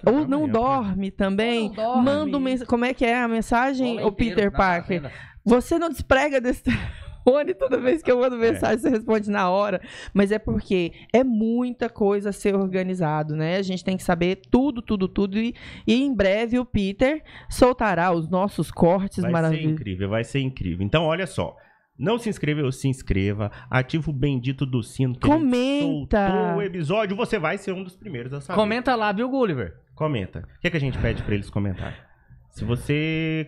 Ou não dorme também. Manda como é que é a mensagem, o Peter Parker? Você não desprega desse telefone toda vez que eu mando mensagem, você responde na hora. Mas é porque é muita coisa a ser organizado, né? A gente tem que saber tudo. E em breve o Peter soltará os nossos cortes maravilhosos. Vai ser incrível. Então, olha só. Não se inscreveu, se inscreva. Ativa o bendito do sino. Que comenta! Soltou o episódio, você vai ser um dos primeiros a saber. Comenta lá, viu, Gulliver? Comenta. O que é que a gente pede pra eles comentarem? Se você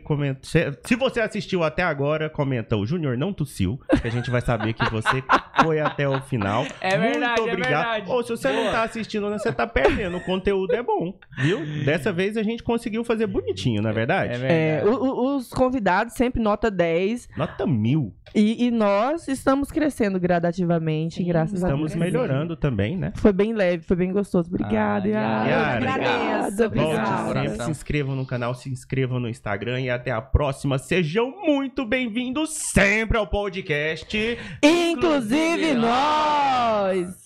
assistiu até agora, comenta: o Júnior não tossiu, que a gente vai saber que você foi até o final. É verdade, muito obrigado. É verdade. Ou se você não tá assistindo, você tá perdendo. O conteúdo é bom, viu? Dessa vez a gente conseguiu fazer bonitinho, não é verdade? É verdade. Os convidados sempre nota 10. Nota 1000. E nós estamos crescendo gradativamente, graças a Deus. Estamos melhorando também, né? Foi bem leve, foi bem gostoso. Obrigada, Yara. Volte sempre, se inscrevam no canal, se inscrevam no Instagram e até a próxima. Sejam muito bem-vindos sempre ao podcast Inclusive Nós!